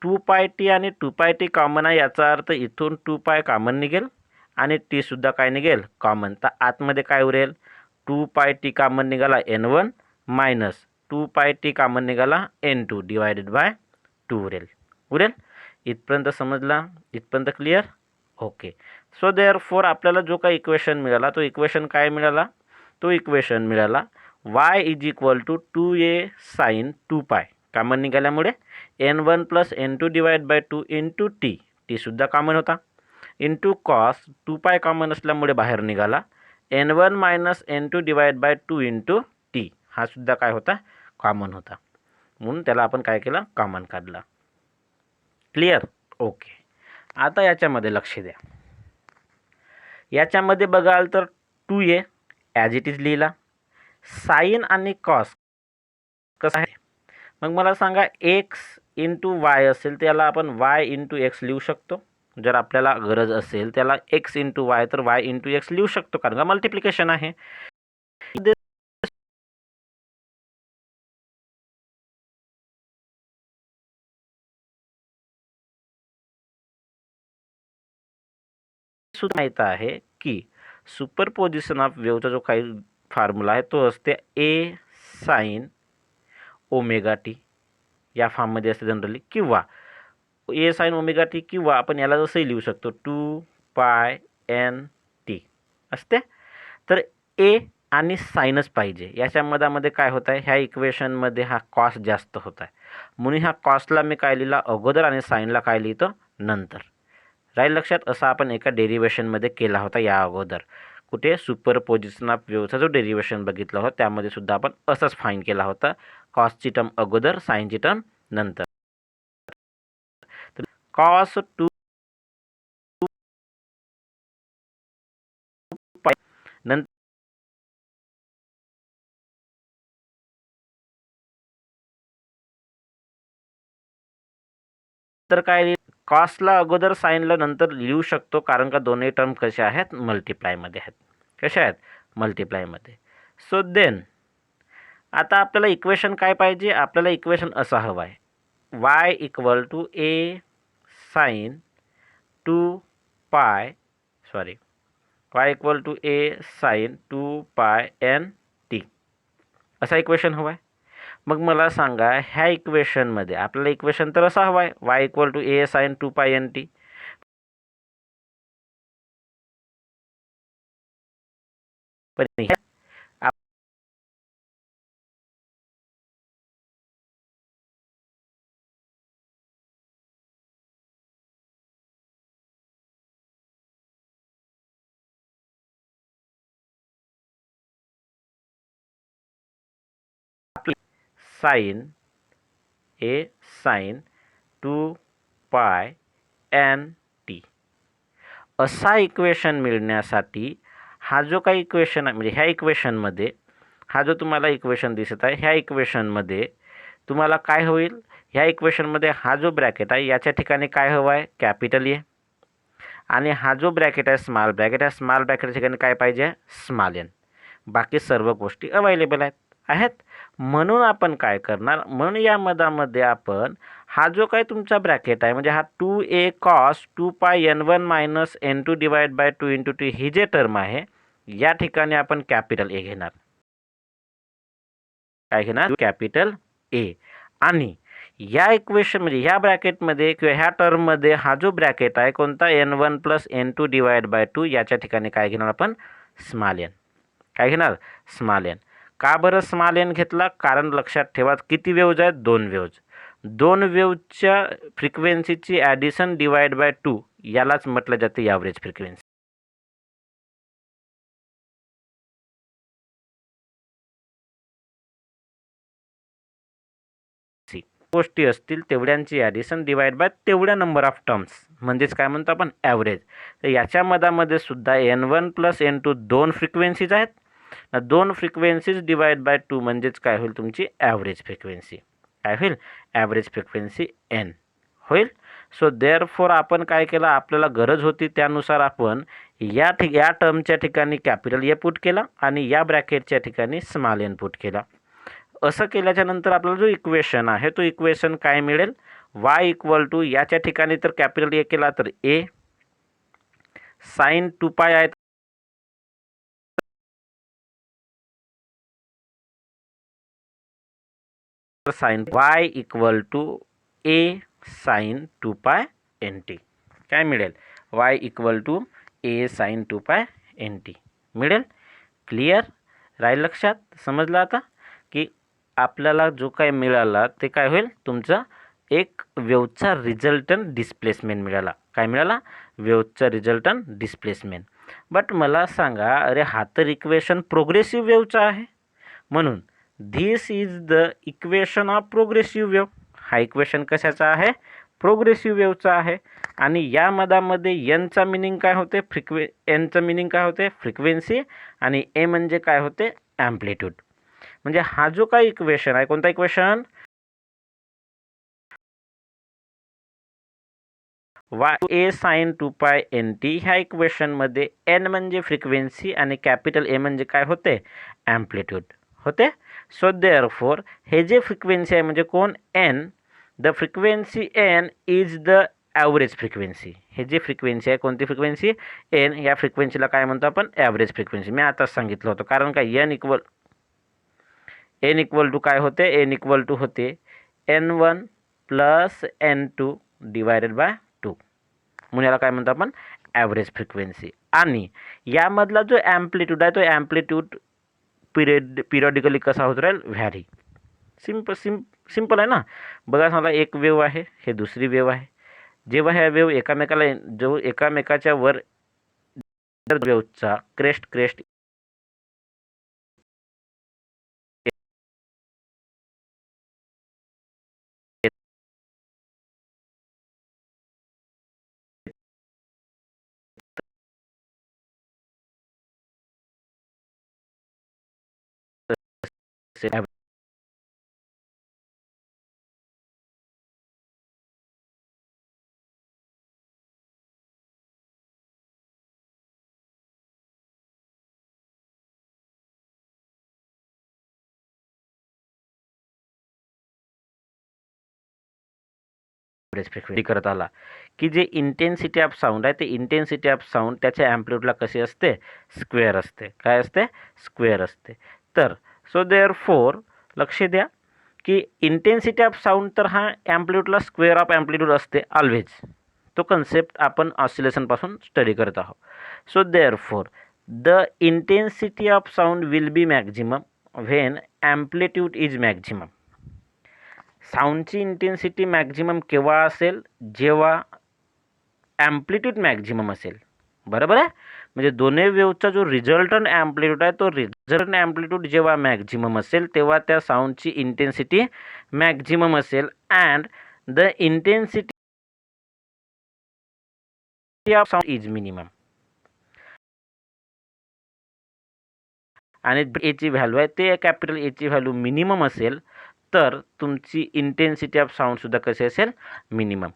टू पाय टी आणि टू पाय टी कॉमन आहे, याचा अर्थ इथून 2 पाय कॉमन निघेल आणि टीसुद्धा काय निघेल कॉमन. तर आतमध्ये काय उरेल, 2 पाय टी कॉमन निघाला N1 मायनस 2 पाय टी कॉमन निघाला N2 डिवायडेड बाय 2 उरेल. इथपर्यंत समजला, इथपर्यंत क्लिअर. ओके. सो देअरफॉर आपल्याला जो काही इक्वेशन मिळाला तो इक्वेशन काय मिळाला, तो इक्वेशन मिळाला y is equal to 2a sine 2 pi common निघाल्यामुळे N1 plus N2 divide by 2 into t, टीसुद्धा कॉमन होता, इंटू कॉस 2 पाय कॉमन असल्यामुळे बाहेर निघाला N1 minus N2 divide by 2 into t, हा सुद्धा काय होता कॉमन होता, म्हणून त्याला आपण काय केलं कॉमन काढला. क्लिअर. ओके. आता याच्यामध्ये लक्ष द्या, याच्यामध्ये बघाल तर 2a ॲज इट इज लिहिला, साईन आणि कॉस कसं आहे, मग मला सांगा एक्स इंटू वाय असेल त्याला आपण वाय इंटू एक्स लिहू शकतो, जर आपल्याला गरज असेल त्याला एक्स इंटू वाय तर वाय इंटू एक्स लिहू शकतो, कारण का मल्टिप्लिकेशन आहे. सुद्धा माहीत आहे की सुपरपोजिशन ऑफ वेव्हचा जो काही फॉर्म्युला आहे तो असते ए साईन ओमेगा टी, या फॉर्ममध्ये असते जनरली, किंवा ए साईन ओमेगा टी, किंवा आपण याला जसंही लिहू शकतो 2 पाय एन टी असते. तर ए आणि साईनच पाहिजे, याच्या मधामध्ये काय होत आहे, ह्या इक्वेशनमध्ये हा कॉस जास्त होत आहे, म्हणून ह्या कॉसला मी काय लिहिला अगोदर आणि साईनला काय लिहितो नंतर. राहील लक्षात. असा आपण एका डेरिवेशनमध्ये केला होता या अगोदर, कुठे सुपरपोजिशन ऑफ वेव्हचा जो डेरिवेशन बघितला होता त्यामध्ये सुद्धा आपण असंच फाईन केला होता, कॉसची टर्म अगोदर साईनची टर्म नंतर. कॉस 2 नंतर काय, कॉसला अगोदर साईनला नंतर लिहू शकतो, कारण का दोन्ही टर्म कशा आहेत मल्टिप्लायमध्ये आहेत. कशा आहेत मल्टिप्लायमध्ये. सो देन आता आपल्याला इक्वेशन काय पाहिजे, आपल्याला इक्वेशन असा हवा आहे, y equal to A sine 2 pi y equal to A sine 2 pi N T, असा इक्वेशन हवा आहे. मग मला सांगा ह्या इक्वेशनमध्ये आपल्याला इक्वेशन तर असा हवा आहे y equal to A sine 2 pi N T, पण sine A sine 2 pi N T असा इक्वेशन मिळण्यासाठी हा जो काही इक्वेशन आहे, म्हणजे ह्या इक्वेशनमध्ये हा जो तुम्हाला इक्वेशन दिसत आहे, ह्या इक्वेशनमध्ये तुम्हाला काय होईल, ह्या इक्वेशनमध्ये हा जो ब्रॅकेट आहे याच्या ठिकाणी काय हवं आहे कॅपिटल ए, आणि हा जो ब्रॅकेट आहे स्मॉल ब्रॅकेट आहे, स्मॉल ब्रॅकेटच्या ठिकाणी काय पाहिजे स्मॉल एन. बाकी सर्व गोष्टी अवेलेबल आहेत. म्हणून आपण काय करणार, म्हणून या मधामध्ये आपण हा जो काही तुमचा ब्रॅकेट आहे, म्हणजे हा 2a cos 2 pi n1 minus n2 divide by 2 into t ही जे टर्म आहे या ठिकाणी आपण कॅपिटल ए घेणार. काय घेणार कॅपिटल ए. आणि या इक्वेशन म्हणजे ह्या ब्रॅकेटमध्ये किंवा ह्या टर्ममध्ये हा जो ब्रॅकेट आहे कोणता n1 plus n2 divide by 2 याच्या ठिकाणी काय घेणार आपण स्मॉल एन. काय घेणार स्मॉल एन. का बरं स्मॉल एन घेतला, कारण लक्षात ठेवा किती वेव्ज आहेत दोन वेव्ज, दोन वेव्जच्या फ्रिक्वेन्सीची ॲडिशन डिवाइड बाय 2 यालाच म्हटलं जाते ॲव्हरेज फ्रिक्वेन्सी. गोष्टी असतील तेवढ्यांची ॲडिशन डिवाइड बाय तेवढ्या नंबर ऑफ टर्म्स, म्हणजेच काय म्हणतो आपण ॲव्हरेज. तर याच्या मधामध्ये सुद्धा n1 प्लस n2 दोन फ्रिक्वेन्सीज आहेत, दोन फ्रिक्वेन्सीज डिवाइड बाय 2 म्हणजेच काय होईल तुमची ॲव्हरेज फ्रिक्वेन्सी. काय होईल ॲव्हरेज फ्रिक्वेन्सी n होईल. सो देअरफॉर आपण काय केलं, आपल्याला गरज होती त्यानुसार आपण या टर्मच्या ठिकाणी कॅपिटल ए पुट केला आणि या ब्रॅकेटच्या ठिकाणी स्मॉल एन पुट केला. असं केल्याच्या नंतर आपल्याला जो इक्वेशन आहे तो इक्वेशन काय मिळेल वाय इक्वल टू याच्या ठिकाणी तर कॅपिटल ए केला तर ए, साइन 2 पाय आहे तर sine Y equal to A sine 2 pi N T काय मिळेल? Y equal to A sine 2 pi N T मिळेल. क्लिअर राहील लक्षात? समजलं आता की आपल्याला जो काय मिळाला ते काय होईल? तुमचा एक वेव्हचा रिझल्टंट डिस्प्लेसमेंट मिळाला. काय मिळाला? वेव्हचा रिझल्टंट डिस्प्लेसमेंट. बट मला सांगा, अरे हा तर इक्वेशन प्रोग्रेसिव्ह वेव्हचा आहे, म्हणून this is the equation of progressive wave. हा इक्वेशन कशाचा आहे? प्रोग्रेसिव्ह वेव्हचा आहे. आणि या मधामध्ये एनचा मिनिंग काय होते? एनचं मिनिंग काय होते? फ्रिक्वेन्सी. आणि ए म्हणजे काय होते? ॲम्प्लिट्यूड. म्हणजे हा जो काही इक्वेशन आहे, कोणता इक्वेशन? वाय ए साइन 2 पाय एन टी ह्या इक्वेशनमध्ये एन म्हणजे फ्रिक्वेन्सी आणि कॅपिटल ए म्हणजे काय होते? ॲम्प्लिट्यूड होते. सो देअरफॉर हे जे फ्रिक्वेन्सी आहे म्हणजे कोण? N. The frequency N is the average frequency. हे जे फ्रिक्वेन्सी आहे, कोणती फ्रिक्वेन्सी? एन. या फ्रिक्वेन्सीला काय म्हणतो आपण? Average frequency. मी आताच सांगितलं होतं. कारण काय? एन इक्वल टू काय होते? एन इक्वल टू होते N1 plus N2 divided by 2. म्हणून याला काय म्हणतो आपण? Average frequency. आणि यामधला जो ॲम्प्लिट्यूड आहे तो ॲम्प्लिट्यूड पिरियडिकली कसा होत राहील? व्हॅरी. सिंपल आहे ना. बघा, समजा एक वेव्ह आहे, हे दुसरी वेव्ह आहे. जेव्हा ह्या वेव्ह एकामेकाच्या वर वेव्हचा क्रेस्ट फ्रिक्वेन्सी करत आला की जे इंटेन्सिटी ऑफ साऊंड आहे ते इंटेन्सिटी ऑफ साऊंड त्याच्या ॲम्प्लिट्यूडला कशी असते? स्क्वेअर असते. काय असते? स्क्वेअर असते. तर सो देअरफॉर लक्ष द्या की इंटेन्सिटी ऑफ साऊंड तर हा ॲम्प्लिट्यूडला स्क्वेअर ऑफ ॲम्प्लिट्यूड असते ऑलवेज. तो कन्सेप्ट आपण ऑसिलेशनपासून स्टडी करत आहोत. So therefore the intensity of sound will be maximum when amplitude is maximum. साऊंडची इंटेन्सिटी मॅक्झिमम केव्हा असेल? जेव्हा ॲम्प्लिट्यूड मॅक्झिमम असेल. बरोबर आहे? म्हणजे दोन्ही वेव्हचा जो रिझल्टंट ॲम्प्लिट्यूड आहे तो रिझल्टंट ॲम्प्लिट्यूड जेव्हा मॅक्झिमम असेल तेव्हा त्या साऊंडची इंटेन्सिटी मॅक्झिमम असेल. And the intensity of sound is minimum. आणि एची व्हॅल्यू आहे ते कॅपिटल एची व्हॅल्यू मिनिमम असेल तर तुमची इंटेन्सिटी ऑफ साऊंडसुद्धा कशी असेल? मिनिमम.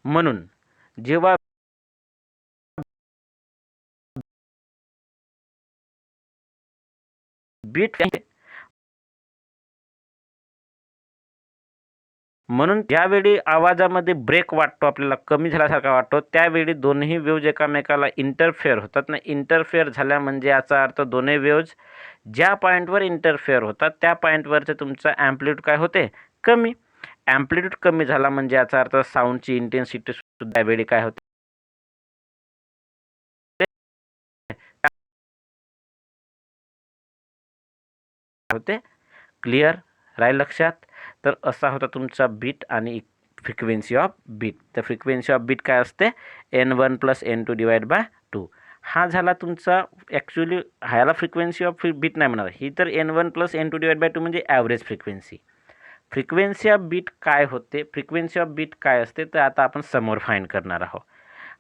म्हणून जेव्हा बीट म्हणून ज्यावेळी आवाजामध्ये ब्रेक वाटतो, आपल्याला कमी झाल्यासारखा वाटतो, त्यावेळी दोन्ही वेव्ज एकामेकाला इंटरफेअर होतात ना. इंटरफेअर झाल्या म्हणजे याचा अर्थ दोन्ही वेव्ज ज्या पॉईंटवर इंटरफेअर होतात त्या पॉईंटवरचे तुमचा ॲम्प्लिट्यूड काय होते? कमी. ॲम्प्लिट्यूड कमी झाला म्हणजे याचा अर्थ साऊंडची इंटेन्सिटी सुद्धा त्यावेळी काय होते? क्लिअर राहील लक्षात? तर असा होता तुमचा बीट आणि फ्रिक्वेन्सी ऑफ बीट. तर फ्रिक्वेन्सी ऑफ बीट काय असते? N1 plus N2 divide by 2. हा झाला तुमचा ॲक्च्युली ह्याला फ्रिक्वेन्सी ऑफ बीट नाही म्हणणार, ही तर N1 plus N2 divide by 2 म्हणजे average frequency. Frequency of beat काय होते? फ्रिक्वेन्सी ऑफ बीट काय असते तर आता आपण समोर फाइंड करणार आहोत.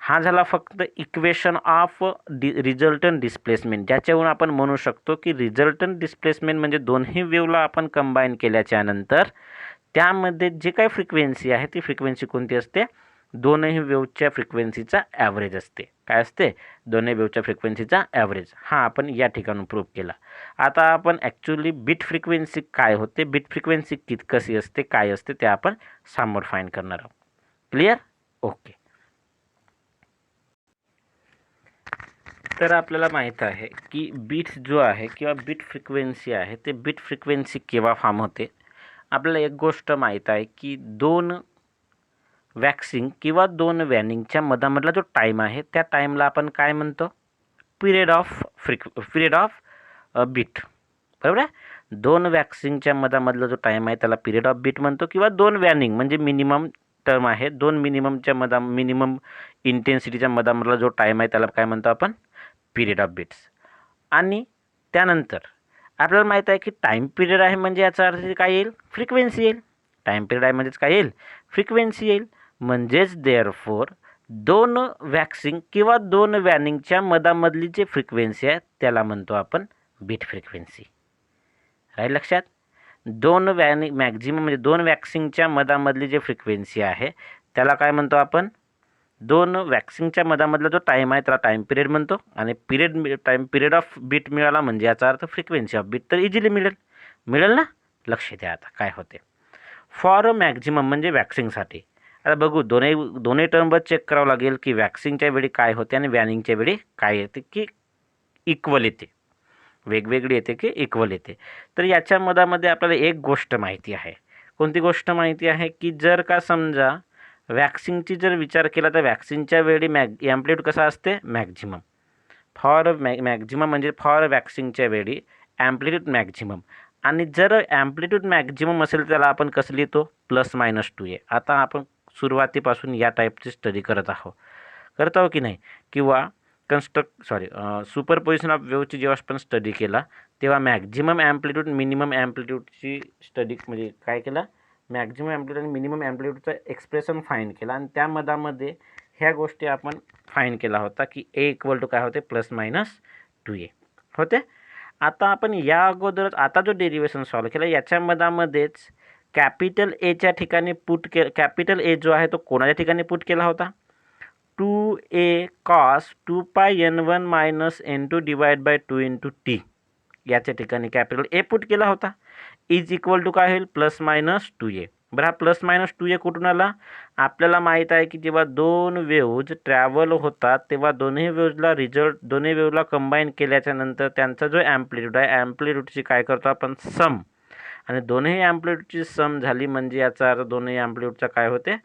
हा झाला फक्त इक्वेशन ऑफ रिझल्टंट डिस्प्लेसमेंट, ज्याच्यावरून आपण म्हणू शकतो की रिझल्टंट डिस्प्लेसमेंट म्हणजे दोन्ही वेव्हला आपण कंबाईन केल्याच्या नंतर त्यामध्ये जे काही फ्रिक्वेन्सी आहे ती फ्रिक्वेन्सी कोणती असते? दोनही वेव्हच्या फ्रिक्वेन्सीचा ॲव्हरेज असते. काय असते? दोन्ही वेव्हच्या फ्रिक्वेन्सीचा ॲव्हरेज. हा आपण या ठिकाणी प्रूव्ह केला. आता आपण ॲक्च्युली बीट फ्रिक्वेन्सी काय होते, बीट फ्रिक्वेन्सी कशी असते, काय असते ते आपण समोर फाईंड करणार आहोत. क्लिअर? ओके. तर आपल्याला माहीत आहे की बीट जो आहे किंवा बीट फ्रिक्वेन्सी आहे ते बीट फ्रिक्वेन्सी केव्हा फॉर्म होते. आपल्याला एक गोष्ट माहीत आहे की दोन वॅक्सिंग किंवा दोन वॅनिंगच्या मधामधला जो टाईम आहे त्या टाईमला आपण काय म्हणतो? Period of beat. बरोबर आहे. दोन वॅक्सिंगच्या मधामधला जो टाईम आहे त्याला पिरियड ऑफ बीट म्हणतो, किंवा दोन वॅनिंग म्हणजे मिनिमम टर्म आहे, दोन मिनिमम इंटेन्सिटीच्या मधामधला जो टाईम आहे त्याला काय म्हणतो आपण? Period of beats. आणि त्यानंतर आपल्याला माहीत आहे की टाईम पिरियड आहे म्हणजे याचा अर्थ काय येईल? फ्रिक्वेन्सी येईल. टाईम पिरियड आहे म्हणजेच काय येईल? फ्रिक्वेन्सी येईल. म्हणजेच देअरफोर दोन वॅक्सिंग किंवा दोन वॅनिंगच्या मधामधली जी फ्रिक्वेन्सी आहे त्याला म्हणतो आपण बीट फ्रिक्वेन्सी. राहील लक्षात? दोन मॅक्झिमम म्हणजे दोन वॅक्सिंगच्या मधामधली जी फ्रिक्वेन्सी आहे त्याला काय म्हणतो आपण? दोन वॅक्सिंगच्या मधामधला जो टाईम आहे त्याला टाईम पिरियड म्हणतो. आणि टाईम पिरियड ऑफ बीट मिळाला म्हणजे याचा अर्थ फ्रिक्वेन्सी ऑफ बीट तर इझिली मिळेल ना? लक्ष द्या आता काय होते. फॉर मॅक्झिमम म्हणजे वॅक्सिंगसाठी. आता बघू दोन्ही टर्मवर चेक करावं लागेल की वॅक्सिंगच्या वेळी काय होते आणि वॅनिंगच्या वेळी काय येते, की इक्वल येते, वेगवेगळी येते की इक्वल येते. तर याच्या मधामध्ये आपल्याला एक गोष्ट माहिती आहे. कोणती गोष्ट माहिती आहे? की जर का समजा वॅक्सिंगची जर विचार केला तर वॅक्सिंगच्या वेळी ॲम्प्लिट्यूड कसा असते? मॅक्झिमम. मॅक्झिमम म्हणजे फॉर वॅक्सिंगच्या वेळी ॲम्प्लिट्यूड मॅक्झिमम. आणि जर ॲम्प्लिट्यूड मॅक्झिमम असेल त्याला आपण कसं लिहितो? +-2a. आता आपण सुरुवातीपासून या टाईपची स्टडी करत आहो की नाही? किंवा सुपरपोजिशन ऑफ वेव्हची जेव्हा आपण स्टडी केला तेव्हा मॅक्झिमम ॲम्प्लिट्यूड मिनिमम ॲम्प्लिट्यूडची स्टडी म्हणजे काय केला? मॅक्झिमम ॲम्प्लिट्यूड आणि मिनिमम ॲम्प्लिट्यूडचं एक्सप्रेशन फाईंड केला आणि त्या मधामध्ये ह्या गोष्टी आपण फाईंड केला होता की A = काय होते? +-2a होते. आता आपण या अगोदरच आता जो डेरिव्हेशन सॉल्व केला याच्या मधामध्येच कॅपिटल एच्या ठिकाणी कॅपिटल ए जो आहे तो कोणाच्या ठिकाणी पुट केला होता? 2a cos 2πn1 - n2 / 2 × t याच्या ठिकाणी कॅपिटल ए पुट केला होता. इज इक्वल टू काय होईल? +-2a. बरं, हा +-2a कुठून आला? आपल्याला माहीत आहे की जेव्हा दोन वेव्ज ट्रॅव्हल होतात तेव्हा दोन्ही वेव्हला कंबाईन केल्याच्या नंतर त्यांचा जो ॲम्प्लिट्यूड आहे ॲम्प्लिट्यूडची काय करतो आपण? सम. आणि दोन्ही ॲम्प्लिट्यूडची सम झाली म्हणजे याचा अर्थ दोन्ही ॲम्प्लिट्यूडचा काय होते?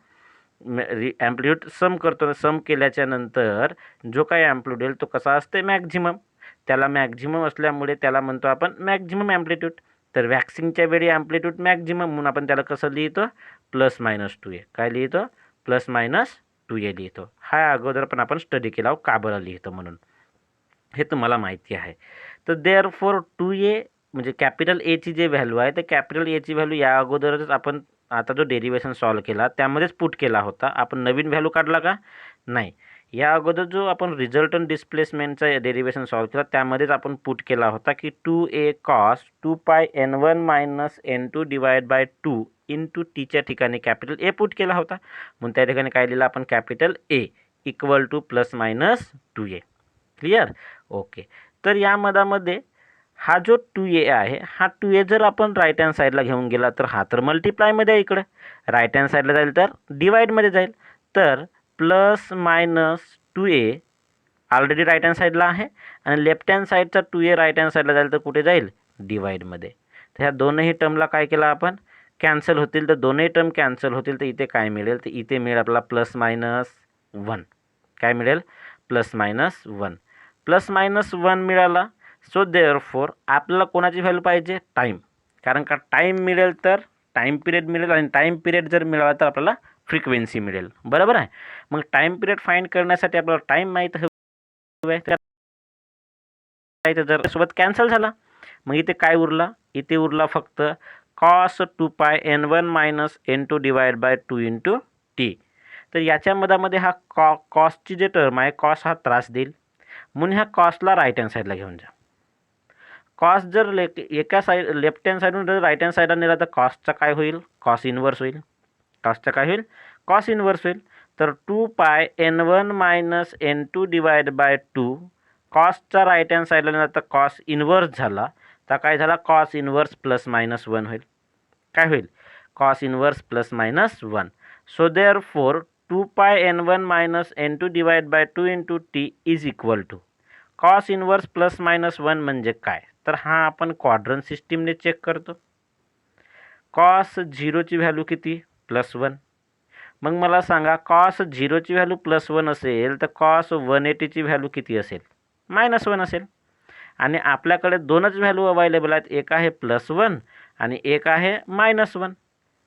ॲम्प्लिट्यूड सम करतो. सम केल्याच्या नंतर जो काही ॲम्प्लिट्यूड येईल तो कसा असते? मॅक्झिमम. त्याला मॅक्झिमम असल्यामुळे त्याला म्हणतो आपण मॅक्झिमम ॲम्प्लिट्यूड. तर वॅक्सिंगच्या वेळी ॲम्प्लिट्यूड मॅक्झिमम म्हणून आपण त्याला कसं लिहितो? +-2a. काय लिहितो? +-2a लिहितो. हा अगोदर पण आपण स्टडी केला का बरं लिहितो म्हणून, हे तुम्हाला माहिती आहे. तर देअरफॉर 2a म्हणजे कॅपिटल एची जी व्हॅल्यू आहे तर कॅपिटल एची व्हॅल्यू या अगोदरच आपण आता जो डेरिव्हेशन सॉल्व केला त्यामध्येच पुट केला होता. आपण नवीन व्हॅल्यू काढला का? नाही. या अगोदर जो आपण रिझल्टंट डिस्प्लेसमेंटचा डेरिव्हेशन सॉल्व केला त्यामध्येच आपण पुट केला होता की 2a cos 2πn1 - n2 / 2 × tच्या ठिकाणी कॅपिटल ए पुट केला होता. म्हणून त्या ठिकाणी काय लिहिलं आपण? कॅपिटल ए = +-2a. क्लिअर? ओके. तर या मधामध्ये हा जो 2a आहे हा 2a जर आपण राईट हँड साईडला घेऊन गेला तर हा तर मल्टिप्लायमध्ये आहे, इकडे राईट हँड साईडला जाईल तर डिवाईडमध्ये जाईल. तर +-2a ऑलरेडी राईट हँड साईडला आहे आणि लेफ्ट हँड साईडचा 2a राईट हँड साईडला जाईल तर कुठे जाईल? डिवाईडमध्ये. तर ह्या दोनही टर्मला काय केलं आपण? कॅन्सल होतील. तर दोनही टर्म कॅन्सल होतील तर इथे काय मिळेल? तर इथे मिळेल आपला +-1. काय मिळेल? +-1. +-1 मिळाला. सो देअरफॉर आपल्याला कोणाची व्हॅल्यू पाहिजे? टाईम. कारण का टाईम मिळेल तर टाईम पिरियड मिळेल आणि टाईम पिरियड जर मिळाला तर आपल्याला फ्रिक्वेन्सी मिळेल. बरोबर आहे. मग टाईम पिरियड फाईंड करण्यासाठी आपल्याला टाईम माहीत हवे. जर सोबत कॅन्सल झाला मग इथे काय उरला? इथे उरला फक्त cos 2πn1 - n2 / 2 × t. तर याच्या मधामध्ये हा कॉसची जे टर्म आहे कॉस हा त्रास देईल म्हणून ह्या कॉसला राईट हँड साईडला घेऊन जा. कॉस जर एका लेफ्ट हँड साईडून जर राईट हँड साईडला नेला तर कॉसचा काय होईल? कॉस इन्व्हर्स होईल. कॉसचा काय होईल? कॉस इन्व्हर्स होईल. तर 2 pi n1 minus n2 divide by 2 कॉसचा राईट हँड साईडला नेला तर कॉस इन्व्हर्स झाला, तर काय झाला कॉस इन्व्हर्स प्लस मायनस 1 होईल. काय होईल cos inverse plus minus 1. So therefore 2 pi n1 minus n2 divide by 2 into T is equal to cos inverse plus minus 1 म्हणजे काय, तर हा आपण क्वाड्रंट सिस्टीमने चेक करतो. कॉस झिरोची व्हॅल्यू किती +1. मग मला सांगा कॉस झिरोची व्हॅल्यू +1 असेल तर कॉस 180ची व्हॅल्यू किती असेल -1 असेल. आणि आपल्याकडे दोनच व्हॅल्यू अवेलेबल आहेत, एक आहे +1 आणि एक आहे -1.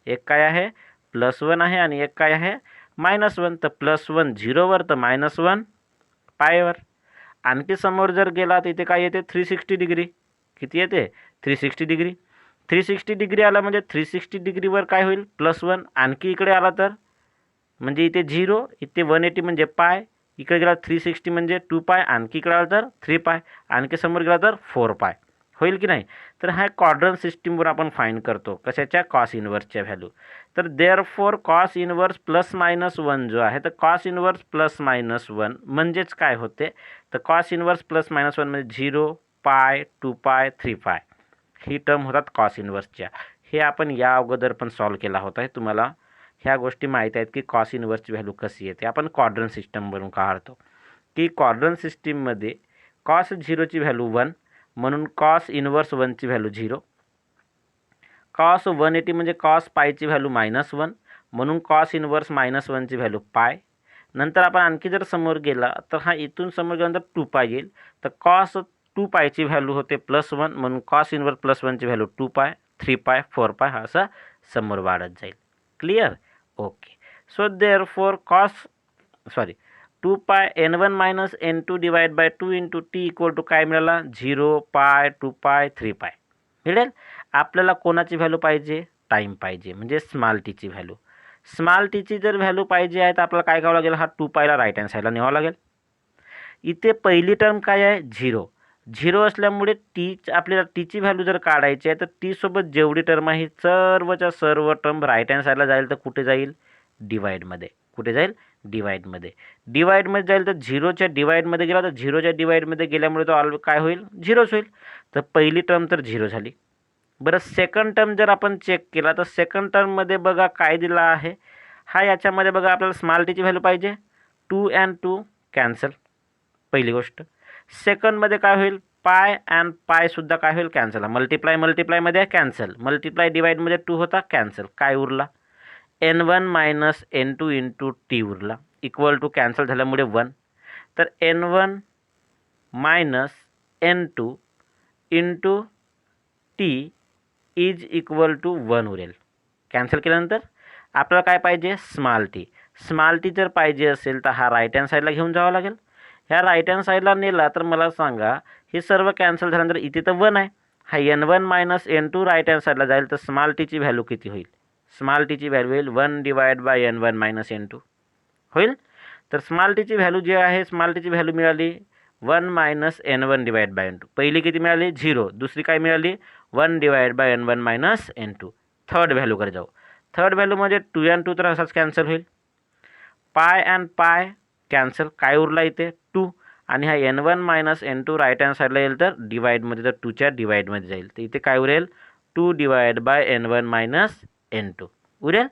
एक काय आहे +1 आहे आणि एक काय आहे -1. तर +1 झिरोवर तर -1 पायवर. आणखी समोर जर गेला तर इथे काय येते 360 डिग्री. किती येते 360 डिग्री. 360 डिग्री आला म्हणजे 360 डिग्रीवर काय होईल +1. आणखी इकडे आला तर म्हणजे इथे 0, इथे 180 म्हणजे पाय, इकडे गेला 360 म्हणजे 2 पाय, आणखी इकडे आला तर 3 पाय, आणखी समोर गेला तर 4 पाय. होईल की नाही. तर हा क्वाड्रंट सिस्टीमवर आपण फाईंड करतो कशाच्या कॉस इन्व्हर्सच्या व्हॅल्यू. तर therefore cos inverse plus minus 1 जो आहे तर कॉस इन्व्हर्स प्लस मायनस 1 म्हणजेच काय होते तर कॉस इन्व्हर्स प्लस मायनस 1 म्हणजे 0 पाय 2 पाय 3 पाय ही टर्म होतात कॉस इन्व्हर्सच्या. हे आपण या अगोदर पण सॉल्व केला होता. तुम्हाला ह्या गोष्टी माहीत आहेत की कॉस इन्व्हर्सची व्हॅल्यू कशी येते. आपण क्वाड्रंट सिस्टमवरून काढतो की क्वाड्रंट सिस्टीममध्ये कॉस झिरोची व्हॅल्यू 1 म्हणून कॉस इन्व्हर्स 1ची व्हॅल्यू 0. कॉस 180 म्हणजे कॉस पायची व्हॅल्यू -1 म्हणून कॉस इन्व्हर्स -1ची व्हॅल्यू पाय. नंतर आपण आणखी जर समोर गेला तर हा इथून समोर गेल्यानंतर 2 पाय येईल, तर कॉस 2 पायची व्हॅल्यू होते +1 म्हणून कॉस इन्व्हर्स +1ची व्हॅल्यू 2 पाय 3 पाय 4 पाय हा असा समोर वाढत जाईल. Clear. Okay. So therefore 2 pi n1 minus n2 divide by 2 into T equal to काय मिळाला 0 पाय 2 पाय 3 पाय मिळेल. आपल्याला कोणाची व्हॅल्यू पाहिजे टाईम पाहिजे म्हणजे स्मॉल टीची व्हॅल्यू. स्मॉल टीची जर व्हॅल्यू पाहिजे आहे तर आपल्याला काय करावं लागेल हा 2 पायला राईट हँड साईडला न्यावं लागेल. इथे पहिली टर्म काय आहे 0 असल्यामुळे आपल्याला टीची व्हॅल्यू जर काढायची आहे तर टी सोबत जेवढी टर्म आहे सर्वच्या सर्व टर्म राईट हँड साईडला जाईल तर कुठे जाईल डिवाइडमध्ये. कुठे जाईल डिवाइडमध्ये. डिवाइडमध्ये जाईल तर 0च्या डिवाइडमध्ये गेला तर 0च्या डिवाइडमध्ये गेल्यामुळे तो काय होईल 0च होईल. तर पहिली टर्म तर 0 झाली. बरं सेकंड टर्म जर आपण चेक केला तर सेकंड टर्ममध्ये बघा काय दिला आहे हा याच्यामध्ये बघा आपल्याला स्मॉल टीची व्हॅल्यू पाहिजे 2 and 2 कॅन्सल पहिली गोष्ट. सेकंडमध्ये काय होईल पाय अँड पायसुद्धा काय होईल कॅन्सल. मल्टिप्लायमध्ये कॅन्सल, मल्टिप्लाय डिवाइडमध्ये 2 होता कॅन्सल. काय उरला n1 minus n2 into T उरला इक्वल टू कॅन्सल झाल्यामुळे 1. तर n1 minus n2 into T is equal to 1 उरेल. कॅन्सल केल्यानंतर आपल्याला काय पाहिजे स्मॉल टी. स्मॉल टी जर पाहिजे असेल तर हा राईट हँड साईडला घेऊन जावं लागेल. ह्या राईट हँड साईडला नेला तर मला सांगा हे सर्व कॅन्सल झाल्यानंतर इथे तर 1 आहे. हा n1 minus n2 right hand साईडला जाईल तर स्मॉल टीची व्हॅल्यू किती होईल. स्मॉल टीची व्हॅल्यू होईल 1 divide by n1 minus n2 होईल. तर स्मॉल टीची व्हॅल्यू जी आहे स्मॉल टीची व्हॅल्यू मिळाली 1 minus n1 divide by n2. पहिली किती मिळाली 0, दुसरी काय मिळाली 1 divide by n1 minus n2. Third व्हॅल्यूकडे जाऊ. थर्ड व्हॅल्यूमध्ये 2 and 2 तर असाच कॅन्सल होईल. पाय अँड पाय कॅन्सल. काय उरला इथे 2 आणि हा n1 minus n2 right hand साईडला येईल तर डिवाइडमध्ये तर 2च्या डिवाइडमध्ये जाईल तर इथे काय उरेल 2 divide by n1 minus n2 उरेल.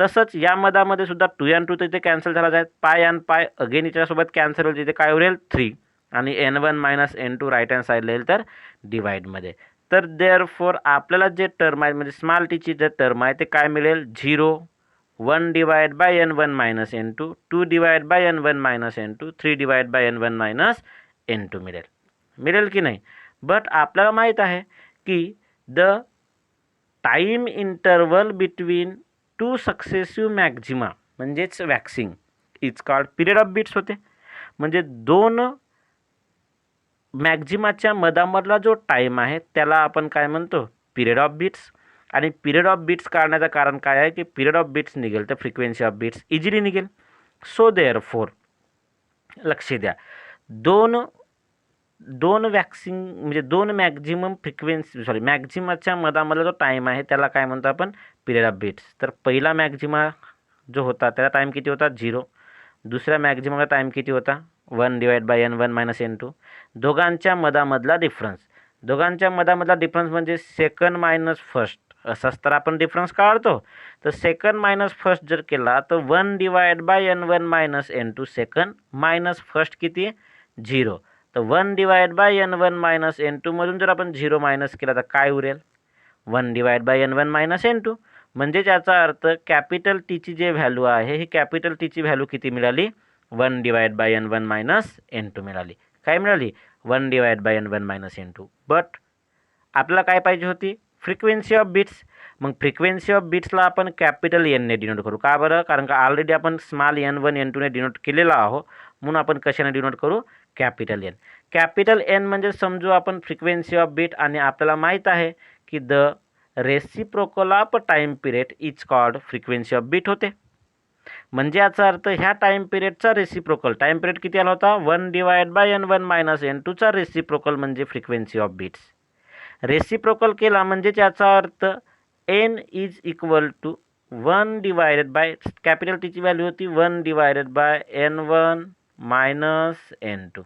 तसंच या मधामध्ये सुद्धा 2 and 2 तर इथे कॅन्सल झाला जाईल. पाय अँड पाय अगेन याच्यासोबत कॅन्सल होईल. तिथे काय उरेल 3 आणि n1 minus n2 right hand साईडला येईल तर डिवाइडमध्ये. तर देअरफॉर आपल्याला जे टर्म आहे म्हणजे स्मॉल टीची जे टर्म आहे ते काय मिळेल 0 1 divide by n1 minus n2 2 divide by n1 minus n2 3 divide by n1 minus n2 मिळेल. मिळेल की नाही. बट आपल्याला माहीत आहे की the time interval between 2 successive maxima म्हणजेच waxing is called period of beats होते. म्हणजे 2 मॅक्झिमाच्या मधामधला जो टाईम आहे त्याला आपण काय म्हणतो पिरियड ऑफ बीट्स. आणि पिरियड ऑफ बीट्स काढण्याचं कारण काय आहे की पिरियड ऑफ बीट्स निघेल तर फ्रिक्वेन्सी ऑफ बीट्स इझिली निघेल. सो देअरफॉर लक्ष द्या दोन वॅक्सिंग म्हणजे 2 मॅक्झिमाच्या मधामधला जो टाईम आहे त्याला काय म्हणतो आपण पिरियड ऑफ बीट्स. तर पहिला मॅक्झिमा जो होता त्याचा टाईम किती होता 0, दुसऱ्या मॅक्झिममला टाईम किती होता 1/n1 - n2. दोघांच्या मधामधला डिफरन्स म्हणजे सेकंड मायनस फर्स्ट असाच तर आपण डिफरन्स काढतो. तर सेकंड मायनस फर्स्ट जर केला तर 1/n1 - n2 second minus first किती 0. तर 1/n1 - n2 मधून जर आपण 0 मायनस केला तर काय उरेल 1/n1 - n2. म्हणजे याचा अर्थ कॅपिटल टीची जी व्हॅल्यू आहे ही कॅपिटल टीची व्हॅल्यू किती मिळाली 1/n1 - n2 मिळाली. काय मिळाली 1/n1 - n2. बट आपल्याला काय पाहिजे होती फ्रिक्वेन्सी ऑफ बिट्स. मग फ्रिक्वेन्सी ऑफ बिट्सला आपण कॅपिटल एनने डिनोट करू. का बरं कारण का ऑलरेडी आपण स्मॉल n1 n2ने डिनोट केलेला आहो. म्हणून आपण कशाने डिनोट करू कॅपिटल एन. कॅपिटल एन म्हणजे समजू आपण फ्रिक्वेन्सी ऑफ बिट आणि आपल्याला माहीत आहे की the reciprocal of time period is called frequency of bit होते. म्हणजे याचा अर्थ ह्या टाईम पिरियडचा रेसिप्रोकल टाईम पिरियड किती आला होता 1/n1 - n2 चा रेसिप्रोकल म्हणजे फ्रिक्वेन्सी ऑफ बिट्स. रेसिप्रोकल केला म्हणजे याचा अर्थ n is equal to 1 capital टीची व्हॅल्यू होती 1/n1 - n2.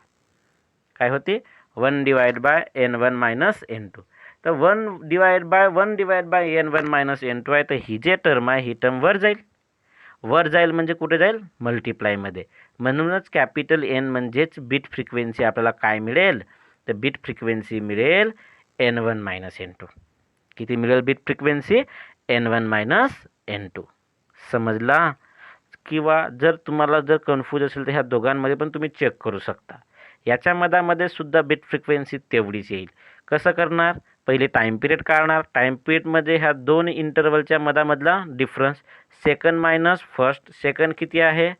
काय होती 1/n1 - n2. तर 1/n1 - n2 आहे. तर ही जे टर्म आहे ही टर्म वर जाईल म्हणजे कुठे जाईल मल्टिप्लायमध्ये. म्हणूनच कॅपिटल एन म्हणजेच बिट फ्रिक्वेन्सी आपल्याला काय मिळेल तर बिट फ्रिक्वेन्सी मिळेल n1 - n2. किती मिळेल बिट फ्रिक्वेन्सी n1 - n2. समजला. किंवा जर तुम्हाला जर कन्फ्यूज असेल तर ह्या दोघांमध्ये पण तुम्ही चेक करू शकता. याच्या मधामध्ये सुद्धा बिट फ्रिक्वेन्सी तेवढीच येईल. कसं करणार पहिले टाईम पिरियड काढणार. टाईम पिरियडमध्ये ह्या दोन इंटरवलच्या मधामधला difference second minus first. Second किती आहे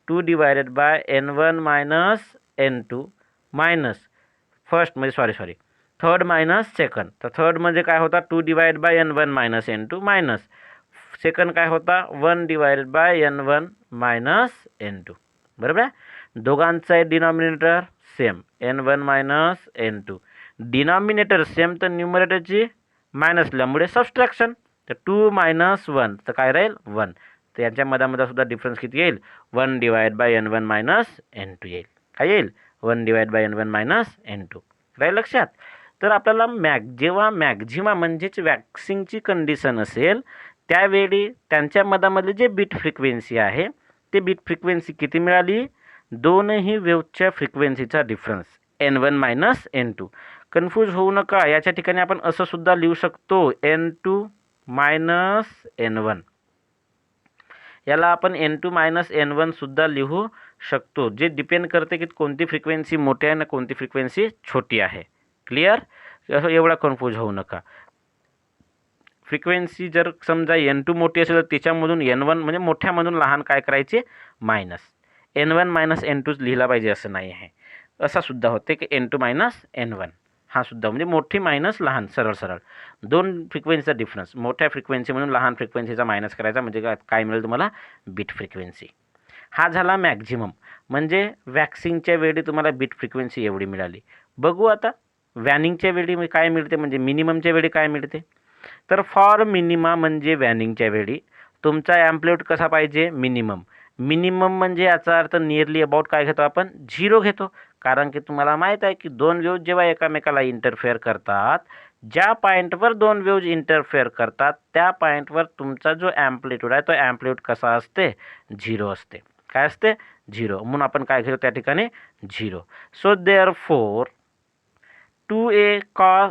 2/n1 - n2 मायनस फर्स्ट म्हणजे थर्ड मायनस सेकंड. तर थर्ड म्हणजे काय होता 2/n1 - n2 मायनस सेकंड काय होता 1/n1 - n2. बरोबर आहे. दोघांचा denominator same n1 - n2. Denominator same तर न्यूमरेटरची मायनस असल्यामुळे सबस्ट्रॅक्शन. तर 2 - 1 तर काय राहील 1. तर यांच्या मधामध्ये सुद्धा डिफरन्स किती येईल 1/n1 - n2 येईल. काय येईल 1/n1 - n2. राहील लक्षात. तर आपल्याला जेव्हा मॅक्झिमा म्हणजेच वॅक्सिंगची कंडिशन असेल त्यावेळी त्यांच्या मधामध्ये जे बीट फ्रिक्वेन्सी आहे ते बीट फ्रिक्वेन्सी किती मिळाली दोनही वेव्हच्या फ्रिक्वेन्सीचा डिफरन्स n1 - n2. कन्फ्यूज होऊ नका. याच्या ठिकाणी आपण असं सुद्धा लिहू शकतो n2 - n1. याला आपण n2 - n1 सुद्धा लिहू शकतो. जे डिपेंड करते की कोणती फ्रिक्वेन्सी मोठी आहे आणि कोणती फ्रिक्वेन्सी छोटी आहे. क्लिअर. असं एवढा कन्फ्यूज होऊ नका. फ्रिक्वेन्सी जर समजा n2 मोठी असेल तर त्याच्यामधून n1 म्हणजे मोठ्यामधून लहान काय करायचे मायनस. n1 - n2 लिहिला पाहिजे असं नाही आहे. असा सुद्धा होते की n2 - n1 हा सुद्धा म्हणजे मोठी मायनस लहान सरळ दोन फ्रिक्वेन्सीचा डिफरन्स. मोठ्या फ्रिक्वेन्सी म्हणून लहान फ्रिक्वेन्सीचा मायनस करायचा म्हणजे काय मिळेल तुम्हाला बीट फ्रिक्वेन्सी. हा झाला मॅक्झिमम म्हणजे वॅक्सिंगच्या वेळी तुम्हाला बीट फ्रिक्वेन्सी एवढी मिळाली. बघू आता वॅनिंगच्या वेळी काय मिळते म्हणजे मिनिममच्या वेळी काय मिळते. तर फॉर मिनिमा म्हणजे वॅनिंगच्या वेळी तुमचा ॲम्प्लिट्यूड कसा पाहिजे मिनिमम. म्हणजे याचा अर्थ नियरली अबाउट काय घेतो आपण 0 घेतो. कारण की तुम्हाला माहीत आहे की दोन वेव्ज जेव्हा एकामेकाला इंटरफेअर करतात ज्या पॉईंटवर दोन वेव्ज इंटरफेअर करतात त्या पॉईंटवर तुमचा जो ॲम्प्लिट्यूड आहे तो ॲम्प्लिट्यूड कसा असते 0 असते. काय असते 0. म्हणून आपण काय घेतो त्या ठिकाणी 0. So therefore 2a cos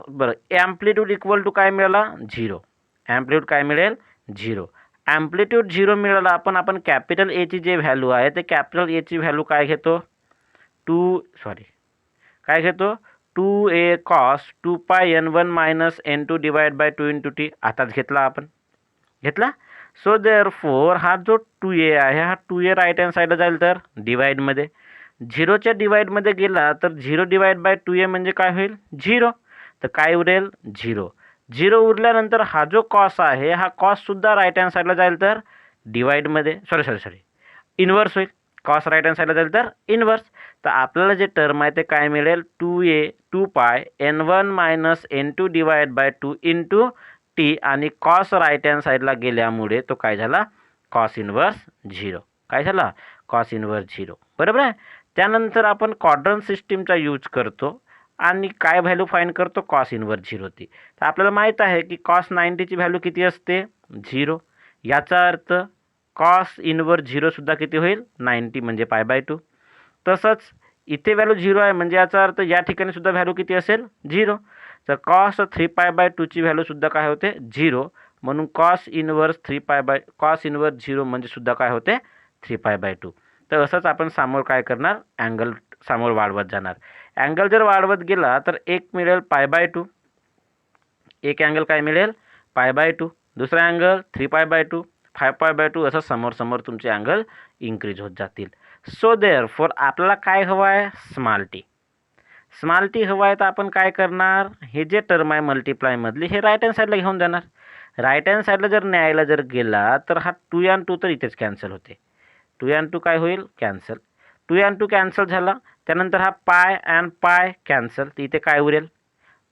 amplitude equal to काय मिळाला 0. ॲम्प्लिट्यूड काय मिळेल 0. ॲम्प्लिट्यूड 0 मिळाला. आपण कॅपिटल एची जे व्हॅल्यू आहे ते कॅपिटल एची व्हॅल्यू काय घेतो काय घेतो 2a cos 2πn1 - n2 / 2 × t. आताच घेतला आपण घेतला. सो देअरफॉर हा जो 2a आहे हा 2a राईट हँड साईडला जाईल तर डिवाइडमध्ये 0च्या डिवाइडमध्ये गेला तर 0 / 2a म्हणजे काय होईल 0. तर काय उरेल 0 उरल्यानंतर हा जो कॉस आहे हा कॉस सुद्धा राईट हँड साईडला जाईल तर डिवाइडमध्ये इन्व्हर्स होईल. कॉस राईट हँड साईडला जाईल तर इन्व्हर्स. तर आपल्याला जे टर्म आहे ते काय मिळेल 2πn1 - n2 / 2 × t आणि कॉस राईट हँड साईडला गेल्यामुळे तो काय झाला कॉस इन्व्हर्स 0. काय झाला? Cos inverse 0. बरोबर आहे. त्यानंतर आपण क्वाड्रंट सिस्टीमचा यूज करतो आणि काय व्हॅल्यू फाइंड करतो? कॉस इनव्हर्स 0 ती. तर आपल्याला माहीत आहे की कॉस 90ची व्हॅल्यू किती असते? 0. याचा अर्थ कॉस इनव्हर्स 0 सुद्धा किती होईल? 90 म्हणजे π/2. तसंच इथे व्हॅल्यू 0 आहे म्हणजे याचा अर्थ या ठिकाणी सुद्धा व्हॅल्यू किती असेल? 0. तर कॉस 3π/2ची व्हॅल्यू सुद्धा काय होते? 0. म्हणून कॉस इनव्हर्स 0 म्हणजे सुद्धा काय होते? 3π/2. तर असंच आपण समोर काय करणार? अँगल समोर वाढवत जाणार. अँगल जर वाढवत गेला तर एक मिळेल π/2. एक अँगल काय मिळेल? π/2. दुसरा अँगल 3π/2, 5π/2 असं समोर तुमचे अँगल इन्क्रीज होत जातील. सो देअरफॉर आपल्याला काय हवं आहे? Small T. स्मॉल टी हवं आहे तर आपण काय करणार? हे जे टर्म आहे मल्टिप्लायमधली हे राईट हँड साईडला घेऊन जाणार. राईट हँड साईडला जर न्यायला जर गेला तर हा 2 आणि 2 तर इथेच कॅन्सल होते. 2 आणि 2 काय होईल? कॅन्सल. 2 आणि 2 कॅन्सल झाला. त्यानंतर हा पाय आणि पाय कॅन्सल. तर इथे काय उरेल?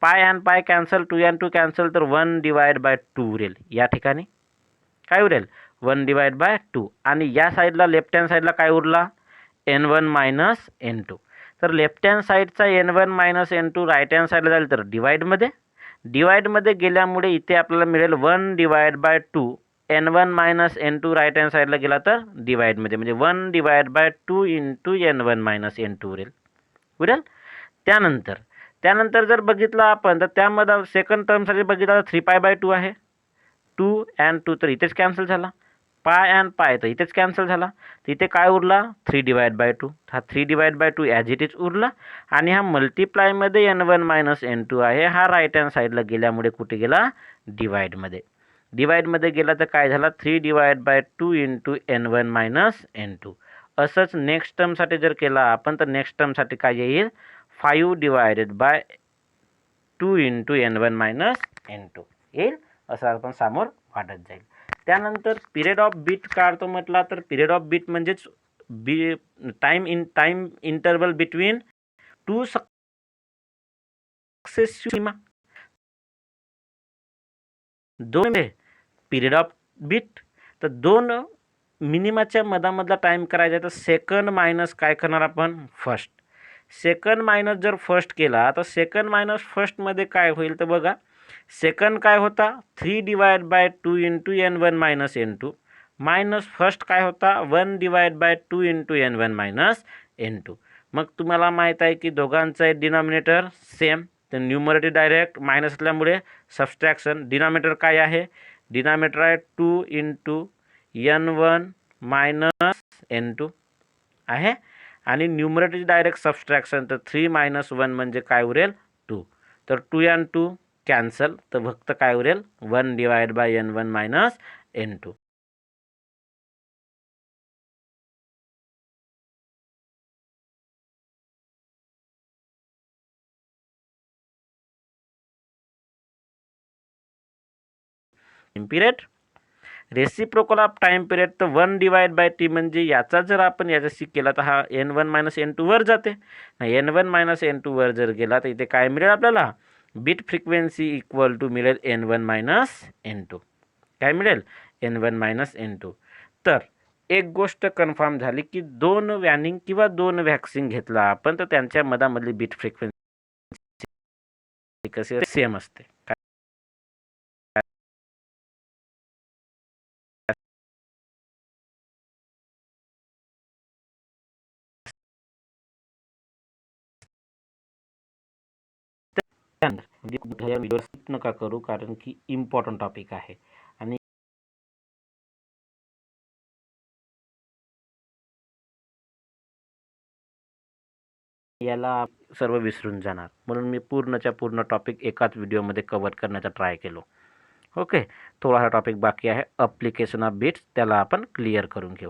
पाय आणि पाय कॅन्सल, 2 आणि 2 कॅन्सल, तर 1/2 उरेल. या ठिकाणी काय उरेल? 1/2. आणि या साईडला लेफ्ट हँड साईडला काय उरला? n1 minus n2. तर लेफ्ट हँड साईडचा n1 minus n2 right hand साईडला जाईल तर डिवाइडमध्ये गेल्यामुळे इथे आपल्याला मिळेल 1/2. n1 minus n2 right hand साईडला गेला तर डिवाइडमध्ये म्हणजे 1/2 इंटू n1 मायनस n2 उरेल. त्यानंतर जर बघितलं आपण तर त्यामध्ये सेकंड टर्मसाठी बघितलं तर 3π/2 आहे. 2 आणि 2 तर इथेच कॅन्सल झाला. पाय आणि पाय तर इथेच कॅन्सल झाला. तर इथे काय उरला? 3/2. हा 3/2 ॲज इट इज उरला. आणि हा मल्टिप्लायमध्ये n1 मायनस n2 आहे. हा राईट हँड साईडला गेल्यामुळे कुठे गेला? डिवाइडमध्ये गेला तर काय झाला? 3/2 इंटू n1 मायनस n2. असंच नेक्स्ट टर्मसाठी जर केला आपण तर नेक्स्ट टर्मसाठी काय येईल? 5/2 इंटू n1 मायनस n2 येईल. असं आपण समोर वाढत जाईल. त्यानंतर पिरियड ऑफ बीट काढतो म्हटला तर पिरियड ऑफ बीट म्हणजेच टाइम इंटरवल बिटवीन 2 सक्सेसिव्ह सीमा. दोन पिरियड ऑफ बीट तर 2 मिनिमाच्या मधामधला टाइम करायचा तर सेकंड मायनस काय करणार आपण? फर्स्ट. सेकंड मायनस जर फर्स्ट केला तर सेकंड मायनस फर्स्टमध्ये काय होईल तर बघा. सेकंड काय होता? 3/2 into n1 minus n2 minus first काय होता? 1/2 इंटू n1 मायनस n2. मग तुम्हाला माहीत आहे की दोघांचा डिनॉमिनेटर सेम. तर न्यूमरेटर डायरेक्ट मायनस असल्यामुळे सबस्ट्रॅक्शन. डिनॉमिनेटर काय आहे? डिनॉमिनेटर आहे 2 इंटू n1 मायनस n2 आहे. आणि न्यूमरेटरची डायरेक्ट सबस्ट्रॅक्शन तर 3 - 1 म्हणजे काय उरेल? 2. तर 2 आणि 2 कॅन्सल. तर फक्त काय उरेल? 1/n1 minus n2. Period reciprocal of time period तर 1/t म्हणजे याचा जर आपण याच्याशी केला तर हा n1 मायनस n2 वर जाते. n1 मायनस n2 वर जर गेला तर इथे काय मिळेल आपल्याला? बीट फ्रिक्वेन्सी इक्वल टू मिळेल n1 मायनस n2. काय मिळेल? n1 minus n2. तर एक गोष्ट कन्फर्म झाली की 2 वॅनिंग किंवा 2 व्हॅक्सिन घेतला आपण तर त्यांच्या मधामधली बीट फ्रिक्वेन्सी कशी सेम असते. व्हिडिओ स्किप नका करू कारण की इम्पॉर्टंट टॉपिक आहे आणि याला सर्व विसरून जाणार. म्हणून मी पूर्णच्या पूर्ण टॉपिक एकाच व्हिडिओमध्ये कव्हर करण्याचा ट्राय केलो. ओके. थोडासा टॉपिक बाकी आहे ॲप्लिकेशन ऑफ बिट्स. त्याला आपण क्लिअर करून घेऊ.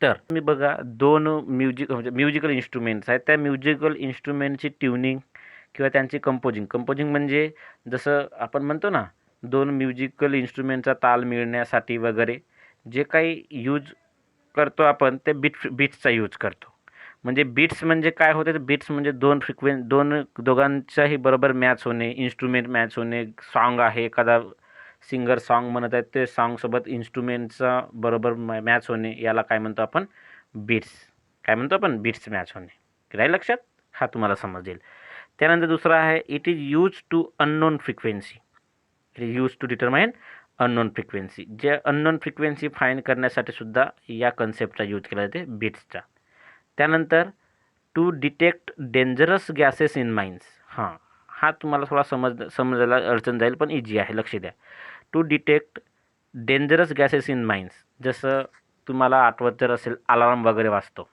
तर तुम्ही बघा 2 म्युझिकल इन्स्ट्रुमेंट्स आहेत. त्या म्युझिकल इन्स्ट्रुमेंटची ट्युनिंग किंवा त्यांची कंपोजिंग म्हणजे जसं आपण म्हणतो ना 2 म्युझिकल इन्स्ट्रुमेंटचा ताल मिळण्यासाठी वगैरे जे काही यूज करतो आपण ते बीट्सचा यूज करतो. म्हणजे बीट्स म्हणजे काय होते, तर बीट्स म्हणजे दोघांच्याही बरोबर मॅच होणे, इन्स्ट्रुमेंट मॅच होणे. सॉन्ग आहे, एखादा सिंगर सॉन्ग म्हणत आहे, ते सॉन्गसोबत इन्स्ट्रुमेंटचा बरोबर मॅच होणे, याला काय म्हणतो आपण, बीट्स. काय म्हणतो आपण, बीट्स मॅच होणे. राहील लक्षात? हा तुम्हाला समजेल. त्यानंतर दुसरा आहे, it is use to unknown frequency. It is use to determine unknown frequency. जे अननोन फ्रिक्वेन्सी फाईंड करण्यासाठी सुद्धा या कन्सेप्टचा यूज केला जाते, बीट्सचा. त्यानंतर to detect dangerous gases in mines. हा तुम्हाला थोडा समजायला अडचण जाईल, पण इझी आहे, लक्ष द्या. To detect dangerous gases in mines. जसं तुम्हाला आठवत जर असेल, अलार्म वगैरे वाजतो.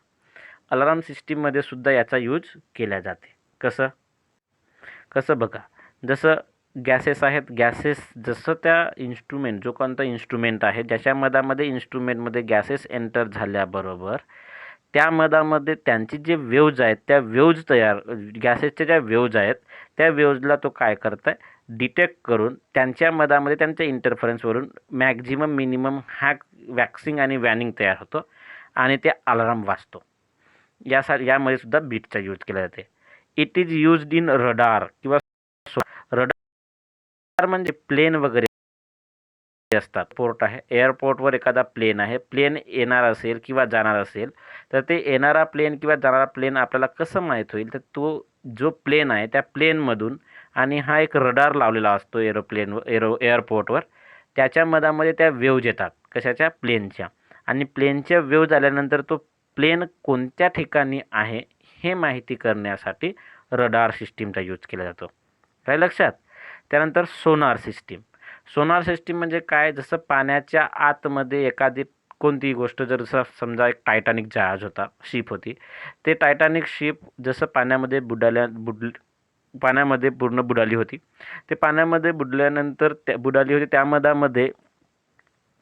अलार्म सिस्टीममध्ये सुद्धा याचा यूज केला जाते. कसं बघा, जसं गॅसेस आहेत, गॅसेस जसं त्या इन्स्ट्रुमेंट, जो कोणता इन्स्ट्रुमेंट आहे, ज्याच्या मधामध्ये इन्स्ट्रुमेंटमध्ये गॅसेस एंटर झाल्याबरोबर त्या मधामध्ये त्यांची जे वेव्ज आहेत, त्या वेव्ज गॅसेसच्या ज्या वेव्ज आहेत, त्या वेव्जला तो काय करत आहे, डिटेक्ट करून त्यांच्या मधामध्ये त्यांच्या इंटरफरन्सवरून मॅक्झिमम मिनिमम वॅक्सिंग आणि वॅनिंग तयार होतो आणि ते अलार्म वाजतो. यामध्ये सुद्धा बीटचा यूज केला जाते. It is used in radar किंवा रडार म्हणजे प्लेन वगैरे असतात. पोर्ट आहे, एअरपोर्टवर एखादा प्लेन आहे, प्लेन येणार असेल किंवा जाणार असेल, तर ते येणारा प्लेन किंवा जाणारा प्लेन आपल्याला कसं माहीत होईल, तर तो जो प्लेन आहे त्या प्लेनमधून, आणि हा एक रडार लावलेला असतो एअरपोर्टवर, त्याच्या मधामध्ये त्या वेव्ज येतात. कशाच्या? प्लेनच्या. आणि प्लेनच्या वेव्ज आल्यानंतर तो प्लेन कोणत्या ठिकाणी आहे हे माहिती करण्यासाठी रडार सिस्टीमचा यूज केला जातो. काय लक्षात? त्यानंतर सोनार सिस्टीम. सोनार सिस्टीम म्हणजे काय, जसं पाण्याच्या आतमध्ये एखादी कोणतीही गोष्ट, जर समजा एक टायटॅनिक जहाज होता, शिप होती, ते टायटॅनिक शिप जसं पाण्यामध्ये पाण्यामध्ये पूर्ण बुडाली होती. ते पाण्यामध्ये बुडल्यानंतर बुडाली होती, त्यामध्ये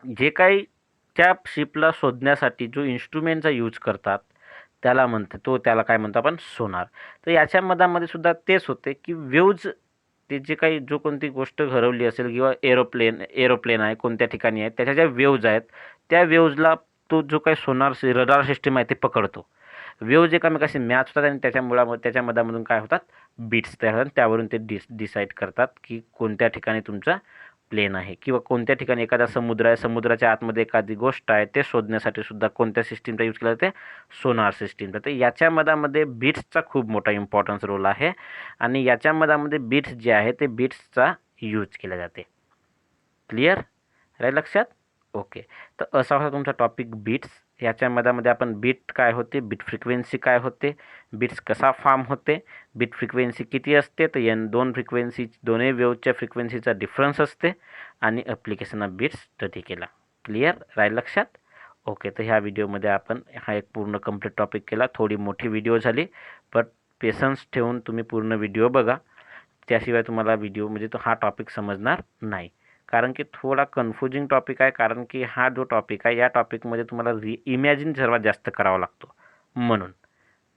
जे काही त्या शिपला शोधण्यासाठी जो इन्स्ट्रुमेंटचा यूज करतात, त्याला काय म्हणतो आपण, सोनार. तर याच्या मधामध्ये सुद्धा तेच होते की वेव्ज, ते जे काही जो कोणती गोष्ट हरवली असेल किंवा एरोप्लेन आहे कोणत्या ठिकाणी आहे, त्याच्या ज्या वेव्ज आहेत, त्या वेव्जला तो जो काही रडार सिस्टीम आहे ते पकडतो. वेव्ज एकमेकाशी मॅच होतात आणि त्याच्या मधामधून काय होतात, बीट्स तयार होतात. त्यावरून ते डिसाईड करतात की कोणत्या ठिकाणी तुमचा प्लेन आहे किंवा कोणत्या ठिकाणी एखादा समुद्र आहे, समुद्राच्या आतमध्ये एखादी गोष्ट आहे, ते शोधण्यासाठी सुद्धा कोणत्या सिस्टीमचा यूज केला जाते, सोनार सिस्टीमचा. तर याच्या मधामध्ये बीट्सचा खूप मोठा इम्पॉर्टन्स रोल आहे आणि याच्या मधामध्ये बीट्स जे आहे ते बीट्सचा यूज केला जाते. क्लिअर राहील लक्षात? ओके. तर असा होता तुमचा टॉपिक बीट्स. याच्या मधामध्ये आपण बीट काय होते, बीट फ्रिक्वेन्सी काय होते, बीट्स कसा फॉर्म होते, बीट फ्रिक्वेन्सी किती असते, तर दोन्ही वेव्हच्या फ्रिक्वेन्सीचा डिफरन्स असते, आणि ॲप्लिकेशन ऑफ बीट्स स्टडी केला. क्लिअर राहील लक्षात? ओके. तर ह्या व्हिडिओमध्ये आपण हा एक पूर्ण कंप्लीट टॉपिक केला. थोडी मोठी व्हिडिओ झाली, पण पेशन्स ठेवून तुम्ही पूर्ण व्हिडिओ बघा. त्याशिवाय तुम्हाला व्हिडिओ म्हणजे तो हा टॉपिक समजणार नाही. कारण की थोडा कन्फ्युजिंग टॉपिक आहे, कारण की हा जो टॉपिक आहे, या टॉपिकमध्ये तुम्हाला इमॅजिन सर्वात जास्त करावा लागतो, म्हणून.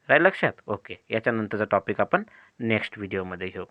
राहील लक्षात? ओके. याच्यानंतरचा टॉपिक आपण नेक्स्ट व्हिडिओमध्ये घेऊ.